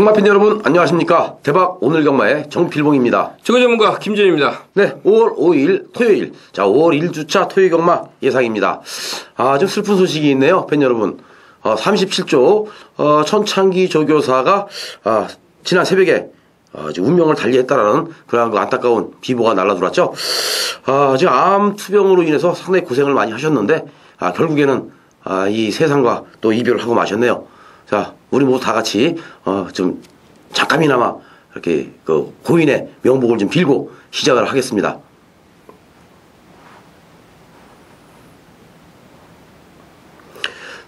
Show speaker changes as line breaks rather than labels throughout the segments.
경마팬 여러분 안녕하십니까. 대박 오늘 경마의 정필봉입니다.
최고 전문가 김준입니다.
네, 5월 5일 토요일, 자 5월 1주차 토요일 경마 예상입니다. 좀 슬픈 소식이 있네요, 팬 여러분. 37조 천창기 조교사가 지난 새벽에 운명을 달리했다라는 그러한 안타까운 비보가 날라들었죠. 지금 암 투병으로 인해서 상당히 고생을 많이 하셨는데 결국에는 이 세상과 또 이별을 하고 마셨네요. 자, 우리 모두 다 같이 좀 잠깐이나마 이렇게 그 고인의 명복을 좀 빌고 시작을 하겠습니다.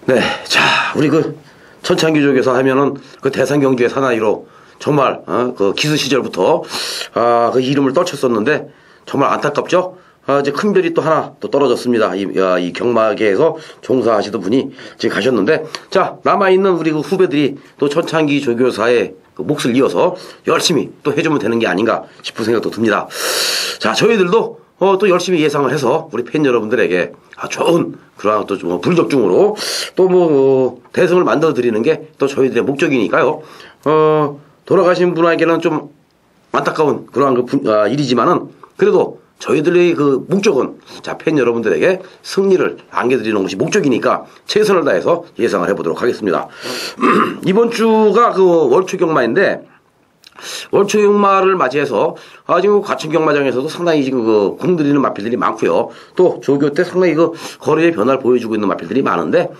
네, 자, 우리 그 천창기 조교사 하면은 그 대산경주의 사나이로 정말 그 기수 시절부터 그 이름을 떨쳤었는데 정말 안타깝죠. 이제 큰 별이 또 하나 또 떨어졌습니다. 이 경마계에서 종사하시던 분이 지금 가셨는데, 자, 남아있는 우리 그 후배들이 또 천창기 조교사의 그 몫을 이어서 열심히 또 해주면 되는 게 아닌가 싶은 생각도 듭니다. 자, 저희들도 또 열심히 예상을 해서 우리 팬 여러분들에게 좋은 그러한 또 좀 불적중으로 또 대성을 만들어 드리는 게 또 저희들의 목적이니까요. 돌아가신 분에게는 좀 안타까운 그러한 일이지만은 그래도 저희들의 그 목적은 자, 팬 여러분들에게 승리를 안겨드리는 것이 목적이니까 최선을 다해서 예상을 해보도록 하겠습니다. 이번 주가 그 월초 경마인데 월초 경마를 맞이해서 지금 과천 경마장에서도 상당히 지금 그 공들이는 마필들이 많고요. 또 조교 때 상당히 그 거래의 변화를 보여주고 있는 마필들이 많은데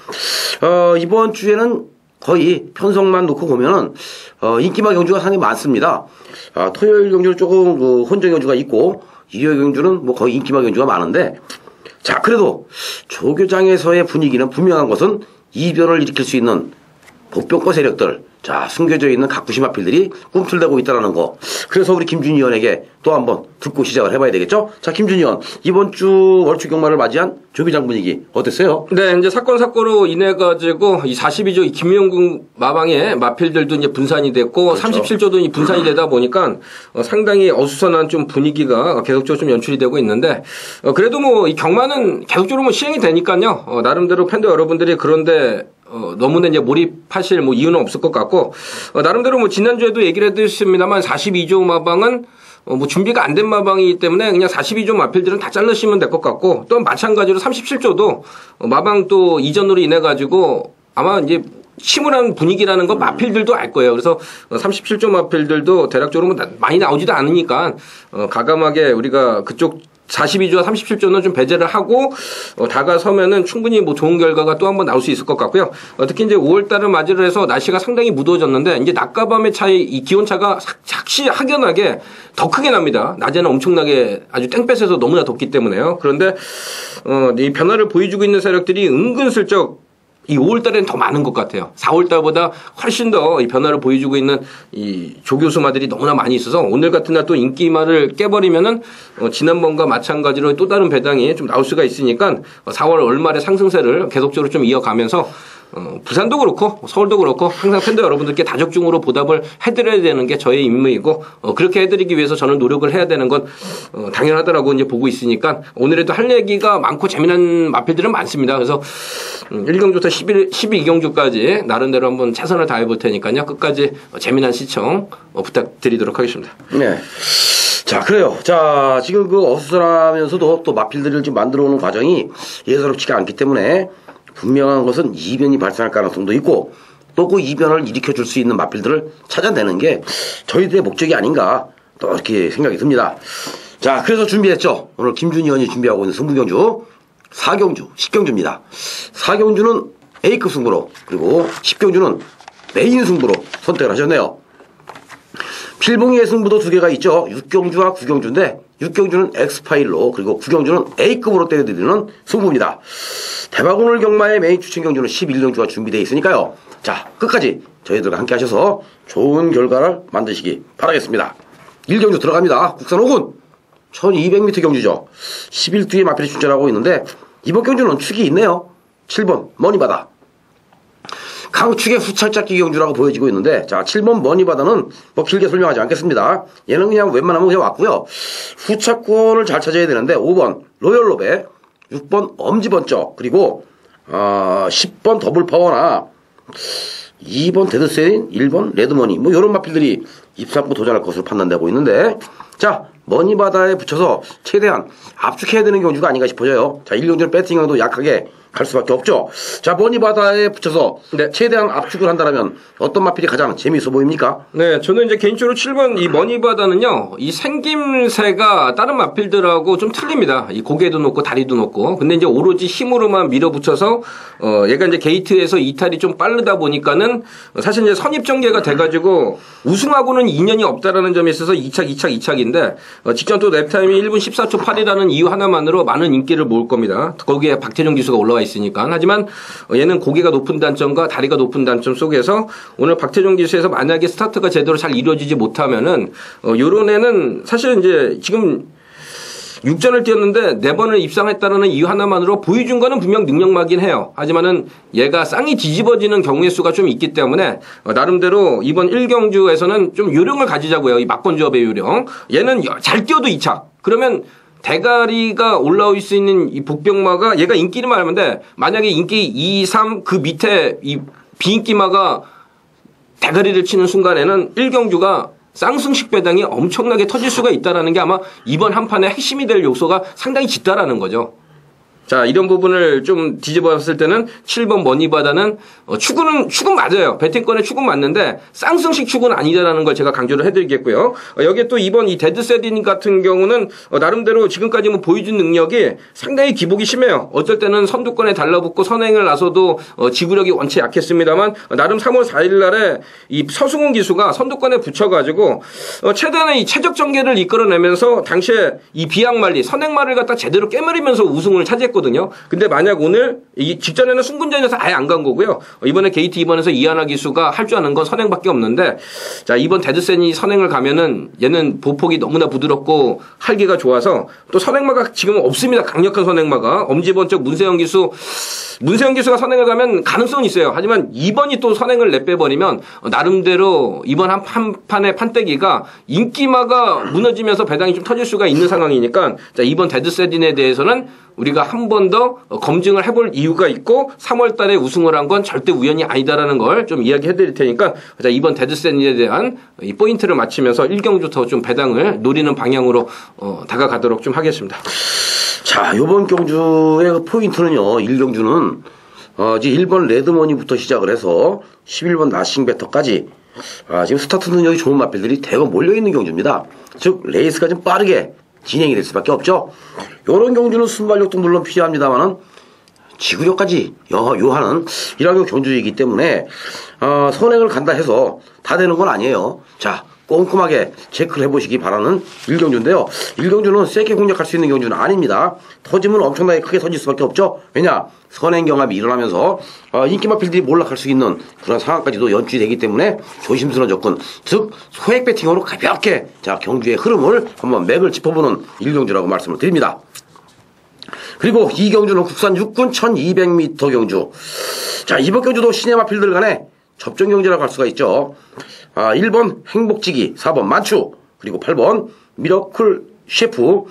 이번 주에는 거의 편성만 놓고 보면은 인기마 경주가 상당히 많습니다. 토요일 경주는 조금 그 혼전 경주가 있고 일요일 경주는 뭐 거의 인기마 경주가 많은데, 자, 그래도 조교장에서의 분위기는 분명한 것은 이변을 일으킬 수 있는 복병과 세력들, 자, 숨겨져 있는 각구시 마필들이 꿈틀대고 있다는 거. 그래서 우리 김준희 의원에게 또 한번 듣고 시작을 해봐야 되겠죠? 자, 김준희 의원, 이번 주 월초 경마를 맞이한 조교장 분위기 어땠어요?
네, 이제 사건으로 인해가지고 이 42조 김영국 마방의 마필들도 이제 분산이 됐고, 그렇죠. 37조도 분산이 되다 보니까 상당히 어수선한 좀 분위기가 계속적으로 좀 연출이 되고 있는데, 그래도 뭐 이 경마는 계속적으로 뭐 시행이 되니까요. 나름대로 팬들 여러분들이 그런데 너무나 이제 몰입하실 이유는 없을 것 같고, 나름대로 뭐 지난주에도 얘기를 해드렸습니다만 42조 마방은 준비가 안 된 마방이기 때문에 그냥 42조 마필들은 다 잘라시면 될 것 같고, 또 마찬가지로 37조도 마방 또 이전으로 인해가지고 아마 이제 침울한 분위기라는 거 마필들도 알 거예요. 그래서 37조 마필들도 대략적으로 많이 나오지도 않으니까 가감하게 우리가 그쪽 42조와 37조는 좀 배제를 하고 다가서면은 충분히 뭐 좋은 결과가 또 한번 나올 수 있을 것 같고요. 특히 이제 5월달을 맞이를 해서 날씨가 상당히 무더워졌는데 이제 낮과 밤의 차이, 이 기온 차가 확연하게 더 크게 납니다. 낮에는 엄청나게 아주 땡볕에서 너무나 덥기 때문에요. 그런데 이 변화를 보여주고 있는 세력들이 은근슬쩍 이 5월달에는 더 많은 것 같아요. 4월달보다 훨씬 더 이 변화를 보여주고 있는 이 조교수마들이 너무나 많이 있어서 오늘 같은 날 또 인기마를 깨버리면은 지난번과 마찬가지로 또 다른 배당이 좀 나올 수가 있으니까 4월 월말의 상승세를 계속적으로 좀 이어가면서 부산도 그렇고 서울도 그렇고 항상 팬들 여러분들께 다적중으로 보답을 해드려야 되는 게 저의 임무이고 그렇게 해드리기 위해서 저는 노력을 해야 되는 건 당연하다라고 이제 보고 있으니까 오늘에도 할 얘기가 많고 재미난 마필들은 많습니다. 그래서 1경주부터 12경주까지 나름대로 한번 최선을 다해 볼 테니까요. 끝까지 재미난 시청 부탁드리도록 하겠습니다.
네. 자, 그래요. 자, 지금 그 어수선하면서도 또 마필들을 지금 만들어 오는 과정이 예사롭지가 않기 때문에 분명한 것은 이변이 발생할 가능성도 있고 또 그 이변을 일으켜 줄 수 있는 마필들을 찾아내는 게 저희들의 목적이 아닌가 또 이렇게 생각이 듭니다. 자, 그래서 준비했죠. 오늘 김준희 의원이 준비하고 있는 승부경주 4경주, 10경주입니다. 4경주는 A급 승부로 그리고 10경주는 메인 승부로 선택을 하셨네요. 필봉이의 승부도 두 개가 있죠. 6경주와 9경주인데 6경주는 X파일로 그리고 9경주는 A급으로 때려드리는 승부입니다. 대박 오늘 경마의 메인 추천 경주는 11경주가 준비되어 있으니까요. 자, 끝까지 저희들과 함께 하셔서 좋은 결과를 만드시기 바라겠습니다. 1경주 들어갑니다. 국산 5군 1200m 경주죠. 11두의 마필이 출전하고 있는데 이번 경주는 축이 있네요. 7번 머니바다. 강축의 후찰잡기 경주라고 보여지고 있는데, 자, 7번 머니바다는 뭐 길게 설명하지 않겠습니다. 얘는 그냥 웬만하면 그냥 왔고요. 후차권을 잘 찾아야 되는데 5번 로열로베, 6번 엄지번쩍, 그리고 10번 더블파워나 2번 데드세린, 1번 레드머니 뭐 이런 마필들이 입상부 도전할 것으로 판단되고 있는데 자 머니바다에 붙여서 최대한 압축해야 되는 경주가 아닌가 싶어져요. 자 1경주는 배팅강도 약하게 갈 수밖에 없죠. 자 머니바다에 붙여서 최대한 압축을 한다면 어떤 마필이 가장 재미있어 보입니까?
네, 저는 이제 개인적으로 7번 이 머니바다는요, 이 생김새가 다른 마필들하고 좀 틀립니다. 이 고개도 높고 다리도 높고. 근데 이제 오로지 힘으로만 밀어붙여서, 얘가 이제 게이트에서 이탈이 좀 빠르다 보니까는 사실 이제 선입전개가 돼가지고 우승하고는 인연이 없다라는 점에 있어서 2착인데, 직전 또 랩타임이 1분 14초 8이라는 이유 하나만으로 많은 인기를 모을 겁니다. 거기에 박태종 기수가 올라와 있으니까. 하지만 얘는 고개가 높은 단점과 다리가 높은 단점 속에서 오늘 박태종 기수에서 만약에 스타트가 제대로 잘 이루어지지 못하면은 요런 애는 사실 이제 지금 6전을 뛰었는데 4번을 입상했다는 이유 하나만으로 보여준 거는 분명 능력마긴 해요. 하지만은 얘가 쌍이 뒤집어지는 경우의 수가 좀 있기 때문에 나름대로 이번 1경주에서는 좀 요령을 가지자고요. 이 막건조업의 요령. 얘는 잘 뛰어도 2착. 그러면 대가리가 올라올 수 있는 이 복병마가 얘가 인기만 하면 돼. 만약에 인기 2, 3 그 밑에 이 비인기마가 대가리를 치는 순간에는 1경주가 쌍승식 배당이 엄청나게 터질 수가 있다는 게 아마 이번 한 판의 핵심이 될 요소가 상당히 짙다라는 거죠. 자, 이런 부분을 좀 뒤집어 봤을 때는 7번 머니바다는 축은 맞아요. 배팅권의 축은 맞는데 쌍승식 축은 아니다라는 걸 제가 강조를 해드리겠고요. 여기에 또 이번 이 데드세딘 같은 경우는 나름대로 지금까지 뭐 보여준 능력이 상당히 기복이 심해요. 어쩔 때는 선두권에 달라붙고 선행을 나서도 지구력이 원체 약했습니다만 나름 3월 4일 날에 이 서승훈 기수가 선두권에 붙여가지고 최대한의 이 최적 전개를 이끌어내면서 당시에 이 비양말리 선행말을 갖다 제대로 깨물으면서 우승을 차지했거든요. 근데 만약 오늘 이 직전에는 순군전에서 아예 안 간 거고요. 이번에 게이트 2번에서 이하나 기수가 할 줄 아는 건 선행밖에 없는데 자 이번 데드센이 선행을 가면은 얘는 보폭이 너무나 부드럽고 활기가 좋아서 또 선행마가 지금 없습니다. 강력한 선행마가 엄지번쩍 문세영 기수가 선행을 가면 가능성은 있어요. 하지만 2번이 또 선행을 내빼버리면 나름대로 이번 한 판의 판때기가 인기마가 무너지면서 배당이 좀 터질 수가 있는 상황이니까 자 이번 데드세딘에 대해서는 우리가 한 번 더 검증을 해볼 이유가 있고 3월 달에 우승을 한 건 절대 우연이 아니다라는 걸 좀 이야기해 드릴 테니까 자 이번 데드센에 대한 이 포인트를 맞추면서 1경주부터 좀 배당을 노리는 방향으로 다가가도록 좀 하겠습니다.
자, 요번 경주의 포인트는요, 1경주는, 이제 1번 레드머니부터 시작을 해서 11번 나싱베터까지, 지금 스타트 능력이 좋은 마필들이 대거 몰려있는 경주입니다. 즉, 레이스가 좀 빠르게 진행이 될 수밖에 없죠. 요런 경주는 순발력도 물론 필요합니다만은, 지구력까지 요하는 이런 경주이기 때문에, 선행을 간다 해서 다 되는 건 아니에요. 자, 꼼꼼하게 체크를 해보시기 바라는 1경주인데요. 1경주는 세게 공략할 수 있는 경주는 아닙니다. 터지면 엄청나게 크게 터질 수밖에 없죠. 왜냐? 선행 경합이 일어나면서 인기 마필들이 몰락할 수 있는 그런 상황까지도 연출되기 때문에 조심스러운 접근, 즉 소액 배팅으로 가볍게 자 경주의 흐름을 한번 맥을 짚어보는 1경주라고 말씀을 드립니다. 그리고 2경주는 국산 육군 1200m 경주. 자 이번 경주도 시내 마필들 간에 접전 경주라고 할 수가 있죠. 1번 행복지기, 4번 만추, 그리고 8번 미러클 셰프.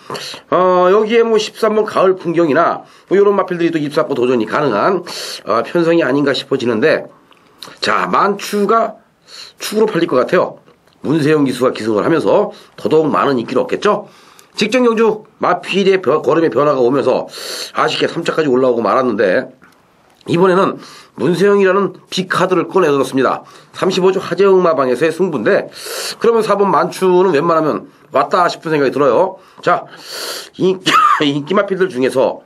여기에 뭐 13번 가을 풍경이나 뭐 이런 마필들이 또 입사고 도전이 가능한 편성이 아닌가 싶어지는데 자 만추가 축으로 팔릴 것 같아요. 문세영 기수가 기승을 하면서 더더욱 많은 인기를 얻겠죠. 직전 경주 마필의 걸음의 변화가 오면서 아쉽게 3차까지 올라오고 말았는데 이번에는 문세영이라는 빅카드를 꺼내들었습니다. 35조 하재응마방에서의 승부인데 그러면 4번 만추는 웬만하면 왔다 싶은 생각이 들어요. 자, 인기 마필들 중에서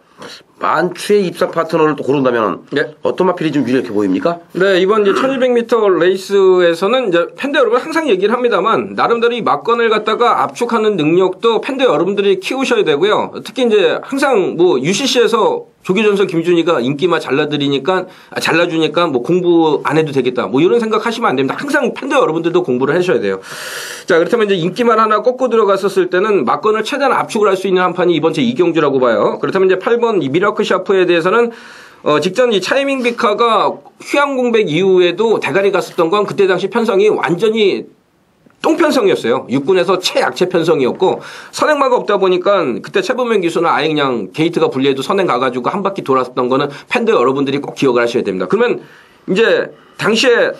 만추의 입상 파트너를 또 고른다면 네. 어떤 마필이 좀 유력해 보입니까?
네, 이번 이제 1200m 레이스에서는 이제 팬들 여러분 항상 얘기를 합니다만 나름대로 이 막건을 갖다가 압축하는 능력도 팬들 여러분들이 키우셔야 되고요. 특히 이제 항상 뭐 UCC에서 조기전설 김준희가 인기만 잘라주니까 뭐 공부 안 해도 되겠다. 뭐 이런 생각 하시면 안 됩니다. 항상 팬들 여러분들도 공부를 하셔야 돼요. 자, 그렇다면 이제 인기만 하나 꺾고 들어갔었을 때는 막건을 최대한 압축을 할 수 있는 한 판이 이번 제 2경주라고 봐요. 그렇다면 이제 8번 이 미라클 샤프에 대해서는 직전 이 차이밍 비카가 휴양 공백 이후에도 대가리 갔었던 건 그때 당시 편성이 완전히 똥편성이었어요. 육군에서 최약체 편성이었고 선행마가 없다 보니까 그때 최범현 기수는 아예 그냥 게이트가 분리해도 선행 가가지고 한 바퀴 돌았었던 거는 팬들 여러분들이 꼭 기억을 하셔야 됩니다. 그러면 이제 당시에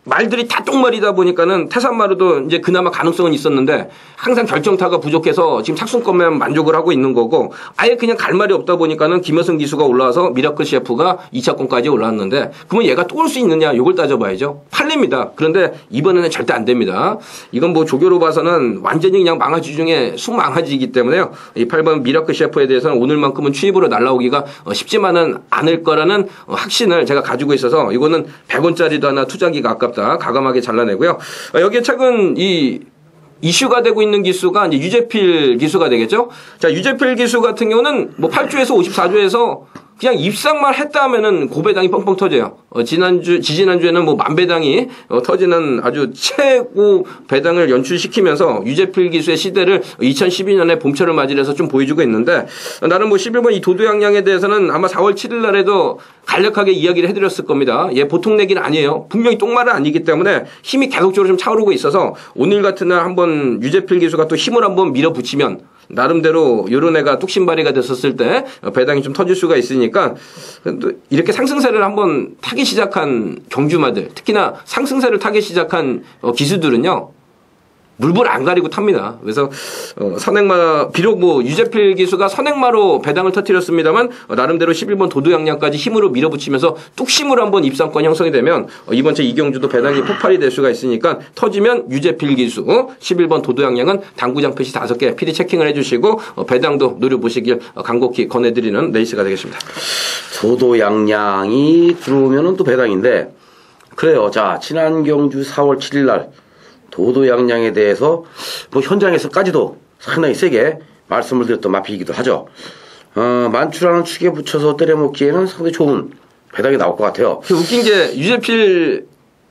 말들이 다 똥말이다 보니까는 태산마루도 이제 그나마 가능성은 있었는데 항상 결정타가 부족해서 지금 착순권만 만족을 하고 있는 거고 아예 그냥 갈 말이 없다 보니까는 김여승 기수가 올라와서 미라클 셰프가 2차권까지 올라왔는데 그러면 얘가 또 올 수 있느냐 이걸 따져봐야죠. 팔립니다. 그런데 이번에는 절대 안 됩니다. 이건 뭐 조교로 봐서는 완전히 그냥 망아지 중에 숙망아지이기 때문에요. 이 8번 미라클 셰프에 대해서는 오늘만큼은 취입으로 날라오기가 쉽지만은 않을 거라는 확신을 제가 가지고 있어서 이거는 100원짜리도 하나 투자하기가 아깝다. 가감하게 잘라내고요. 여기에 최근 이 이슈가 되고 있는 기수가 이제 유재필 기수가 되겠죠. 자, 유재필 기수 같은 경우는 뭐 8조에서 54조에서 그냥 입상만 했다 하면은 고배당이 뻥뻥 터져요. 지지난주에는 뭐 만배당이 터지는 아주 최고 배당을 연출시키면서 유재필 기수의 시대를 2012년에 봄철을 맞이해서 좀 보여주고 있는데 나는 뭐 11번 이 도도양양에 대해서는 아마 4월 7일 날에도 간략하게 이야기를 해드렸을 겁니다. 얘 보통 내기는 아니에요. 분명히 똥말은 아니기 때문에 힘이 계속적으로 좀 차오르고 있어서 오늘 같은 날 한번 유재필 기수가 또 힘을 한번 밀어붙이면 나름대로 요런 애가 뚝심발이가 됐었을 때 배당이 좀 터질 수가 있으니까 이렇게 상승세를 한번 타기 시작한 경주마들 특히나 상승세를 타기 시작한 기수들은요. 물불 안 가리고 탑니다. 그래서 선행마 비록 뭐 유재필 기수가 선행마로 배당을 터뜨렸습니다만 나름대로 11번 도도양양까지 힘으로 밀어붙이면서 뚝심으로 한번 입상권 형성이 되면 이번 주 이경주도 배당이 폭발이 될 수가 있으니까 터지면 유재필 기수 11번 도도양양은 당구장 표시 5개 PD 체킹을 해주시고 배당도 노려보시길 간곡히 권해드리는 레이스가 되겠습니다.
도도양양이 들어오면은 또 배당인데 그래요. 자 지난 경주 4월 7일 날 도도양양에 대해서 뭐 현장에서까지도 상당히 세게 말씀을 드렸던 마필이기도 하죠. 만추라는 축에 붙여서 때려먹기에는 상당히 좋은 배당이 나올 것 같아요.
웃긴 게 유재필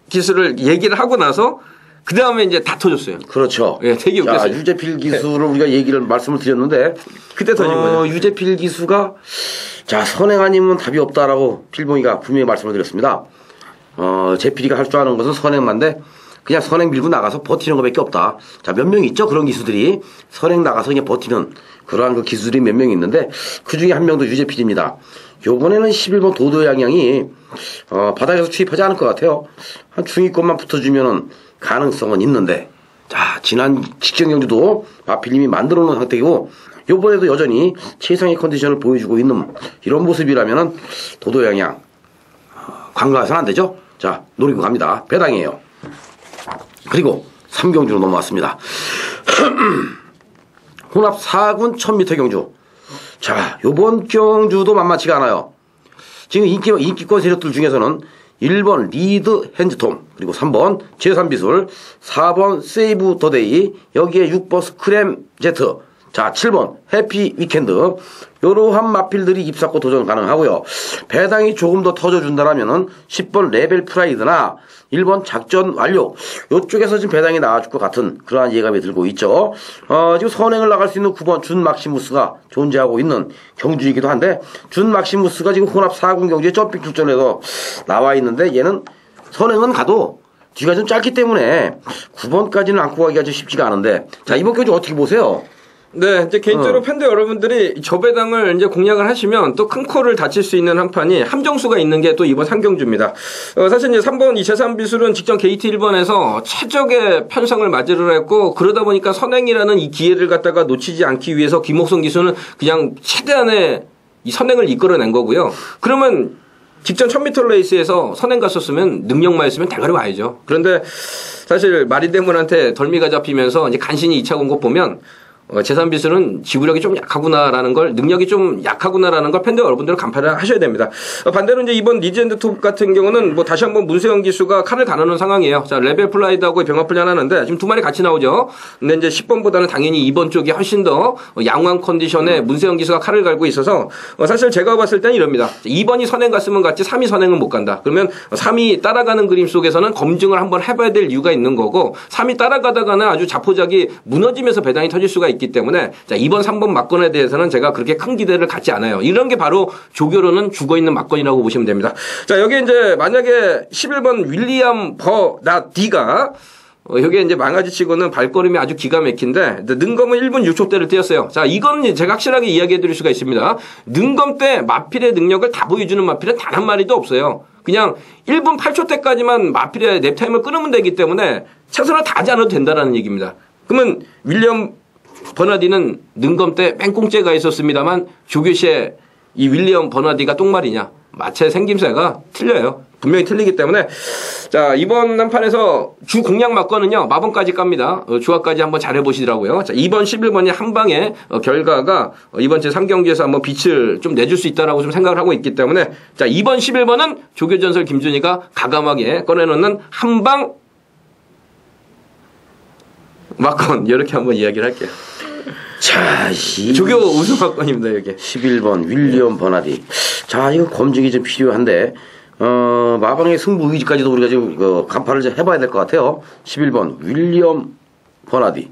기수를 얘기를 하고 나서 그 다음에 이제 다 터졌어요.
그렇죠.
예, 되게 웃겼어요.
유재필 기수를 우리가 말씀을 드렸는데
그때 터진 거죠.
유재필 기수가 자 선행 아니면 답이 없다라고 필봉이가 분명히 말씀을 드렸습니다. 제필이가 할 줄 아는 것은 선행만데 그냥 선행 밀고 나가서 버티는 것밖에 없다. 자, 몇 명 있죠? 그런 기수들이. 선행 나가서 그냥 버티는 그러한 그 기수들이 몇 명 있는데 그 중에 한 명도 유재필입니다. 요번에는 11번 도도양양이 바닥에서 투입하지 않을 것 같아요. 한 중위권만 붙어주면은 가능성은 있는데 자, 지난 직전 경주도 마필님이 만들어 놓은 상태이고 요번에도 여전히 최상의 컨디션을 보여주고 있는 이런 모습이라면은 도도양양 관가해서는 안 되죠? 자, 노리고 갑니다. 배당이에요. 그리고 3경주로 넘어왔습니다. 혼합 4군 1000m 경주. 자, 요번 경주도 만만치가 않아요. 지금 인기권 세력들 중에서는 1번 리드 핸즈톰, 그리고 3번 제3비술, 4번 세이브 더데이, 여기에 6번 스크램 제트, 자, 7번 해피 위켄드. 요러한 마필들이 입사권 도전 가능하고요. 배당이 조금 더 터져준다라면은 10번 레벨 프라이드나 1번 작전 완료. 요쪽에서 지금 배당이 나와줄 것 같은 그러한 예감이 들고 있죠. 지금 선행을 나갈 수 있는 9번 준 막시무스가 존재하고 있는 경주이기도 한데 준 막시무스가 지금 혼합 4군 경주에 점핑 출전해서 나와 있는데 얘는 선행은 가도 뒤가 좀 짧기 때문에 9번까지는 안고 가기가 좀 쉽지가 않은데 자, 이번 경주 어떻게 보세요?
네, 이제 개인적으로 팬들 여러분들이 저 배당을 이제 공략을 하시면 또 큰 코를 다칠 수 있는 한 판이 함정수가 있는 게 또 이번 상경주입니다. 사실 이제 3번 이 제3비술은 직전 게이트 1번에서 최적의 편성을 맞이를 했고 그러다 보니까 선행이라는 이 기회를 갖다가 놓치지 않기 위해서 김옥성 기수는 그냥 최대한의 이 선행을 이끌어낸 거고요. 그러면 직전 1000m 레이스에서 선행 갔었으면 능력만 있으면 대가리 와야죠. 그런데 사실 마리데문한테 덜미가 잡히면서 이제 간신히 2차 공 것 보면 제3비술은 지구력이 좀 약하구나라는 걸, 능력이 좀 약하구나라는 걸 팬들 여러분들은 간파를 하셔야 됩니다. 반대로 이제 이번 리젠드 톱 같은 경우는 뭐 다시 한번 문세영 기수가 칼을 가누는 상황이에요. 자, 레벨 플라이드하고 병합 훈련하는데 지금 두 마리 같이 나오죠. 근데 이제 10번보다는 당연히 2번 쪽이 훨씬 더 양호한 컨디션에 문세영 기수가 칼을 갈고 있어서 사실 제가 봤을 때는 이럽니다. 2번이 선행 갔으면 갔지 3위 선행은 못 간다. 그러면 3위 따라가는 그림 속에서는 검증을 한번 해봐야 될 이유가 있는 거고 3위 따라가다가는 아주 자포자기 무너지면서 배당이 터질 수가 있기 때문에 자, 2번, 3번 막건에 대해서는 제가 그렇게 큰 기대를 갖지 않아요. 이런 게 바로 조교로는 죽어있는 막건이라고 보시면 됩니다. 자, 여기 이제 만약에 11번 윌리엄 버나디가 여기에 이제 망아지치고는 발걸음이 아주 기가 막힌데, 능검은 1분 6초대를 뛰었어요. 자, 이건 제가 확실하게 이야기해 드릴 수가 있습니다. 능검 때 마필의 능력을 다 보여주는 마필은 단 한 마리도 없어요. 그냥 1분 8초대까지만 마필의 랩타임을 끊으면 되기 때문에 최선을 다하지 않아도 된다는 얘기입니다. 그러면 윌리엄 버나디는 능검 때 맹꽁째가 있었습니다만 조교시에 이 윌리엄 버나디가 똥말이냐? 마체 생김새가 틀려요. 분명히 틀리기 때문에 자, 이번 한판에서 주 공략 막건은요 마번까지 깝니다. 주화까지 한번 잘해보시더라고요. 자, 2번 11번이 한 방에 결과가 이번 제 3경기에서 한번 빛을 좀 내줄 수 있다라고 좀 생각을 하고 있기 때문에 자, 2번 11번은 조교전설 김준희가 가감하게 꺼내놓는 한방 막건 이렇게 한번 이야기를 할게요.
자,
조교 우승 막건입니다. 여기
11번 윌리엄 버나디. 자, 이거 검증이 좀 필요한데 마방의 승부 의지까지도 우리가 지금 간파를 좀 해봐야 될 것 같아요. 11번 윌리엄 버나디.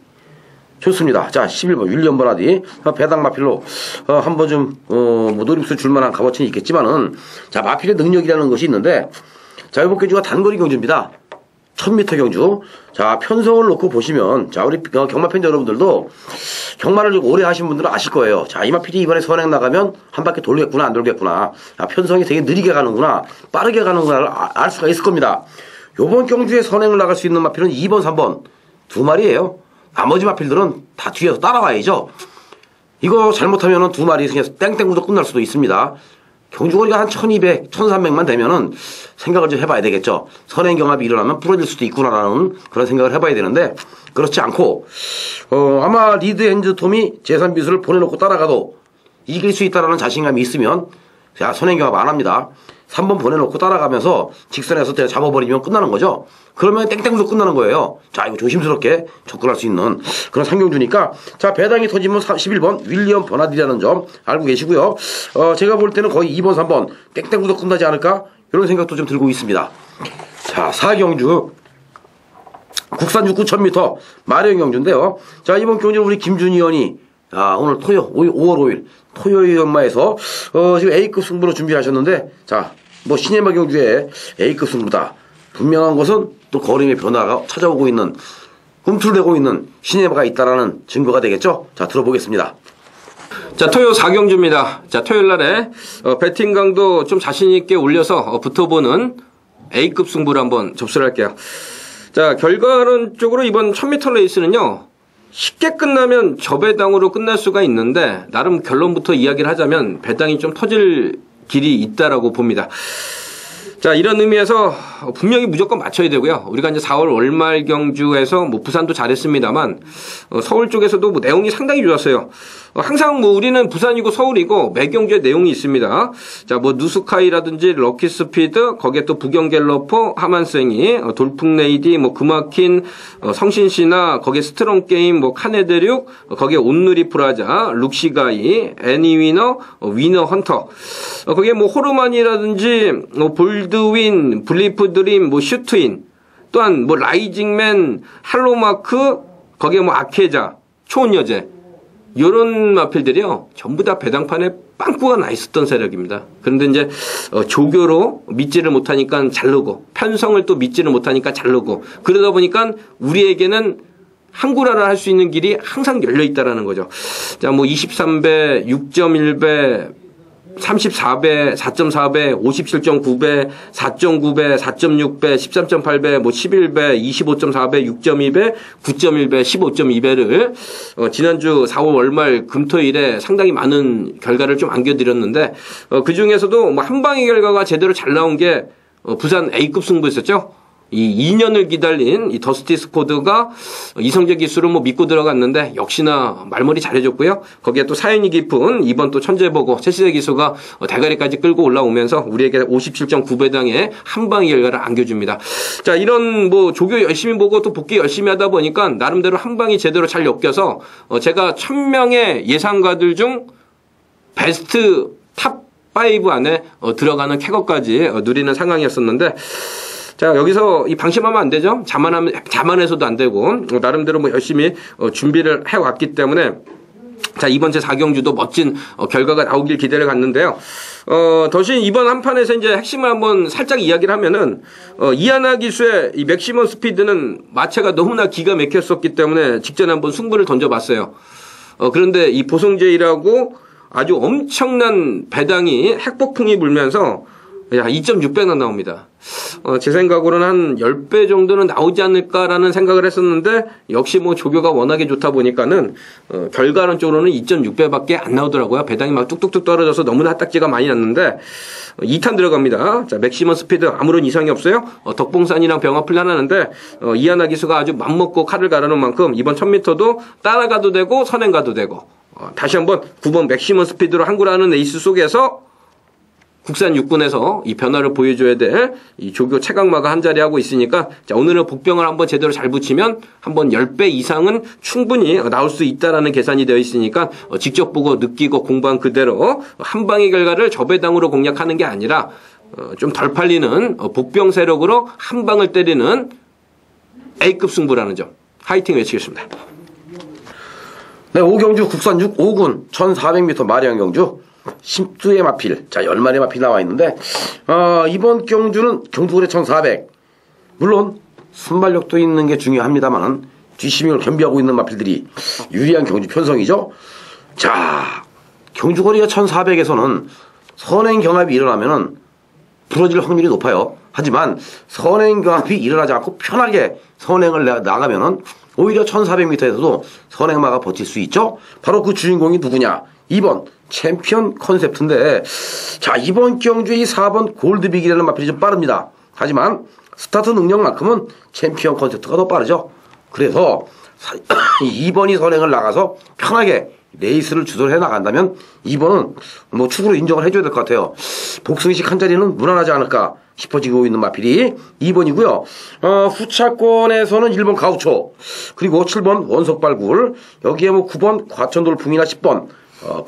좋습니다. 자, 11번 윌리엄 버나디. 배당 마필로 한번 좀 뭐 노림수 줄만한 값어치는 있겠지만은 자, 마필의 능력이라는 것이 있는데 자, 이번 경주가 단거리 경주입니다. 1000m 경주. 자, 편성을 놓고 보시면 자, 우리 경마 팬 여러분들도 경마를 오래 하신 분들은 아실 거예요. 자, 이마필이 이번에 선행 나가면 한 바퀴 돌겠구나 안 돌겠구나. 아, 편성이 되게 느리게 가는구나 빠르게 가는구나를 알 수가 있을 겁니다. 요번 경주에 선행을 나갈 수 있는 마필은 2번 3번 두 마리예요. 나머지 마필들은 다 뒤에서 따라와야죠. 이거 잘못하면은 두 마리 그냥 땡땡구도 끝날 수도 있습니다. 경주거리가 한 1200, 1300만 되면은 생각을 좀 해봐야 되겠죠. 선행 경합이 일어나면 부러질 수도 있구나라는 그런 생각을 해봐야 되는데 그렇지 않고 아마 리드 엔드 톰이 제3비수를 보내놓고 따라가도 이길 수 있다라는 자신감이 있으면 자, 선행 경합 안 합니다. 3번 보내놓고 따라가면서 직선에서 잡아버리면 끝나는 거죠. 그러면 땡땡구도 끝나는 거예요. 자, 이거 조심스럽게 접근할 수 있는 그런 상경주니까 자, 배당이 터지면 11번 윌리엄 버나디라는 점 알고 계시고요. 제가 볼 때는 거의 2번 3번 땡땡구도 끝나지 않을까 이런 생각도 좀 들고 있습니다. 자, 4경주 국산 육구 1000m 마령 경주인데요. 자, 이번 경주는 우리 김준희 의원이 오늘 5월 5일 토요일 연마에서 지금 A급 승부로 준비하셨는데 자, 뭐 시네마 경주에 A급 승부다. 분명한 것은 또 거림의 변화가 찾아오고 있는 꿈틀대고 있는 시네마가 있다라는 증거가 되겠죠. 자, 들어보겠습니다.
자, 토요 4경주입니다. 자, 토요일 날에 배팅 강도 좀 자신 있게 올려서 붙어보는 A급 승부를 한번 접수를 할게요. 자, 결과론적으로 이번 1000m 레이스는요. 쉽게 끝나면 저배당으로 끝날 수가 있는데 나름 결론부터 이야기를 하자면 배당이 좀 터질 길이 있다라고 봅니다. 자, 이런 의미에서 분명히 무조건 맞춰야 되고요. 우리가 이제 4월 월말 경주에서 뭐 부산도 잘했습니다만 서울 쪽에서도 뭐 내용이 상당히 좋았어요. 항상 뭐 우리는 부산이고 서울이고 매 경주에 내용이 있습니다. 자, 뭐 누스카이라든지 럭키스피드, 거기에 또 부경갤러퍼, 하만생이, 돌풍레이디, 뭐 그마킨, 성신시나 거기에 스트롱게임, 뭐 카네드륙, 거기에 온누리 프라자, 룩시가이, 애니위너, 위너 헌터, 거기에 뭐 호르만이라든지 뭐 볼드윈, 블리프드림, 뭐 슈트인, 또한 뭐 라이징맨, 할로마크, 거기에 뭐 아케자, 초은여제, 요런 마필들이요 전부 다 배당판에 빵꾸가 나 있었던 세력입니다. 그런데 이제 조교로 믿지를 못하니까 자르고 편성을 또 믿지를 못하니까 자르고 그러다 보니까 우리에게는 한구라를 할 수 있는 길이 항상 열려 있다라는 거죠. 자, 뭐 23배, 6.1배, 34배, 4.4배, 57.9배, 4.9배, 4.6배, 13.8배, 뭐 11배, 25.4배, 6.2배, 9.1배, 15.2배를 지난주 4월 월말 금토일에 상당히 많은 결과를 좀 안겨드렸는데 그 중에서도 뭐 한 방의 결과가 제대로 잘 나온 게 부산 A급 승부였었죠. 이 2년을 기다린 이 더스티 스코드가 이성재 기수를 뭐 믿고 들어갔는데 역시나 말머리 잘해줬고요. 거기에 또 사연이 깊은 이번 또 천재보고 최시대 기수가 대가리까지 끌고 올라오면서 우리에게 57.9배당의 한방의 결과를 안겨줍니다. 자, 이런 뭐 조교 열심히 보고 또 복귀 열심히 하다 보니까 나름대로 한방이 제대로 잘 엮여서 제가 1000명의 예상가들 중 베스트 탑 5 안에 들어가는 쾌거까지 누리는 상황이었었는데 자, 여기서 이 방심하면 안 되죠. 자만해서도 안 되고 나름대로 뭐 열심히 준비를 해왔기 때문에 자, 이번 제 4경주도 멋진 결과가 나오길 기대를 갖는데요. 더신 이번 한 판에서 이제 핵심을 한번 살짝 이야기를 하면은, 이하나 기수의 이 맥시멈 스피드는 마체가 너무나 기가 막혔었기 때문에 직전에 한번 승부를 던져봤어요. 그런데 이 보성제이라고 아주 엄청난 배당이 핵폭풍이 불면서, 야, 2.6배나 나옵니다. 제 생각으로는 한 10배 정도는 나오지 않을까라는 생각을 했었는데, 역시 뭐 조교가 워낙에 좋다 보니까는, 결과론적으로는 2.6배밖에 안 나오더라고요. 배당이 막 뚝뚝뚝 떨어져서 너무나 핫딱지가 많이 났는데, 2탄 들어갑니다. 자, 맥시멈 스피드 아무런 이상이 없어요. 덕봉산이랑 병합을 하나는데, 이하나 기수가 아주 맘먹고 칼을 가르는 만큼, 이번 1000m도 따라가도 되고, 선행 가도 되고, 다시 한번 9번 맥시멈 스피드로 항구라는 에이스 속에서, 국산 육군에서 이 변화를 보여줘야 될 이 조교 최강마가 한 자리 하고 있으니까, 자, 오늘은 복병을 한번 제대로 잘 붙이면 한번 10배 이상은 충분히 나올 수 있다라는 계산이 되어 있으니까, 직접 보고 느끼고 공부한 그대로 한 방의 결과를 저배당으로 공략하는 게 아니라, 좀 덜 팔리는 복병 세력으로 한 방을 때리는 A급 승부라는 점, 화이팅 외치겠습니다.
네, 오경주 국산 5군 1400m 마리안 경주. 10두의 마필. 자, 10마리 마필 나와 있는데, 이번 경주는 경주거래 1400. 물론, 순발력도 있는 게 중요합니다만, 뒷심을 겸비하고 있는 마필들이 유리한 경주 편성이죠. 자, 경주거리가 1400에서는 선행 경합이 일어나면은 부러질 확률이 높아요. 하지만, 선행 경합이 일어나지 않고 편하게 선행을 나가면은 오히려 1400m에서도 선행마가 버틸 수 있죠. 바로 그 주인공이 누구냐? 2번 챔피언 컨셉트인데, 자, 이번 경주의 4번 골드빅이라는 마필이 좀 빠릅니다. 하지만 스타트 능력만큼은 챔피언 컨셉트가 더 빠르죠. 그래서 2번이 선행을 나가서 편하게 레이스를 주도해 나간다면 2번은 뭐 축으로 인정을 해줘야 될 것 같아요. 복승식 한 자리는 무난하지 않을까 싶어지고 있는 마필이 2번이고요. 후차권에서는 1번 가우초, 그리고 7번 원석발굴, 여기에 뭐 9번 과천돌풍이나 10번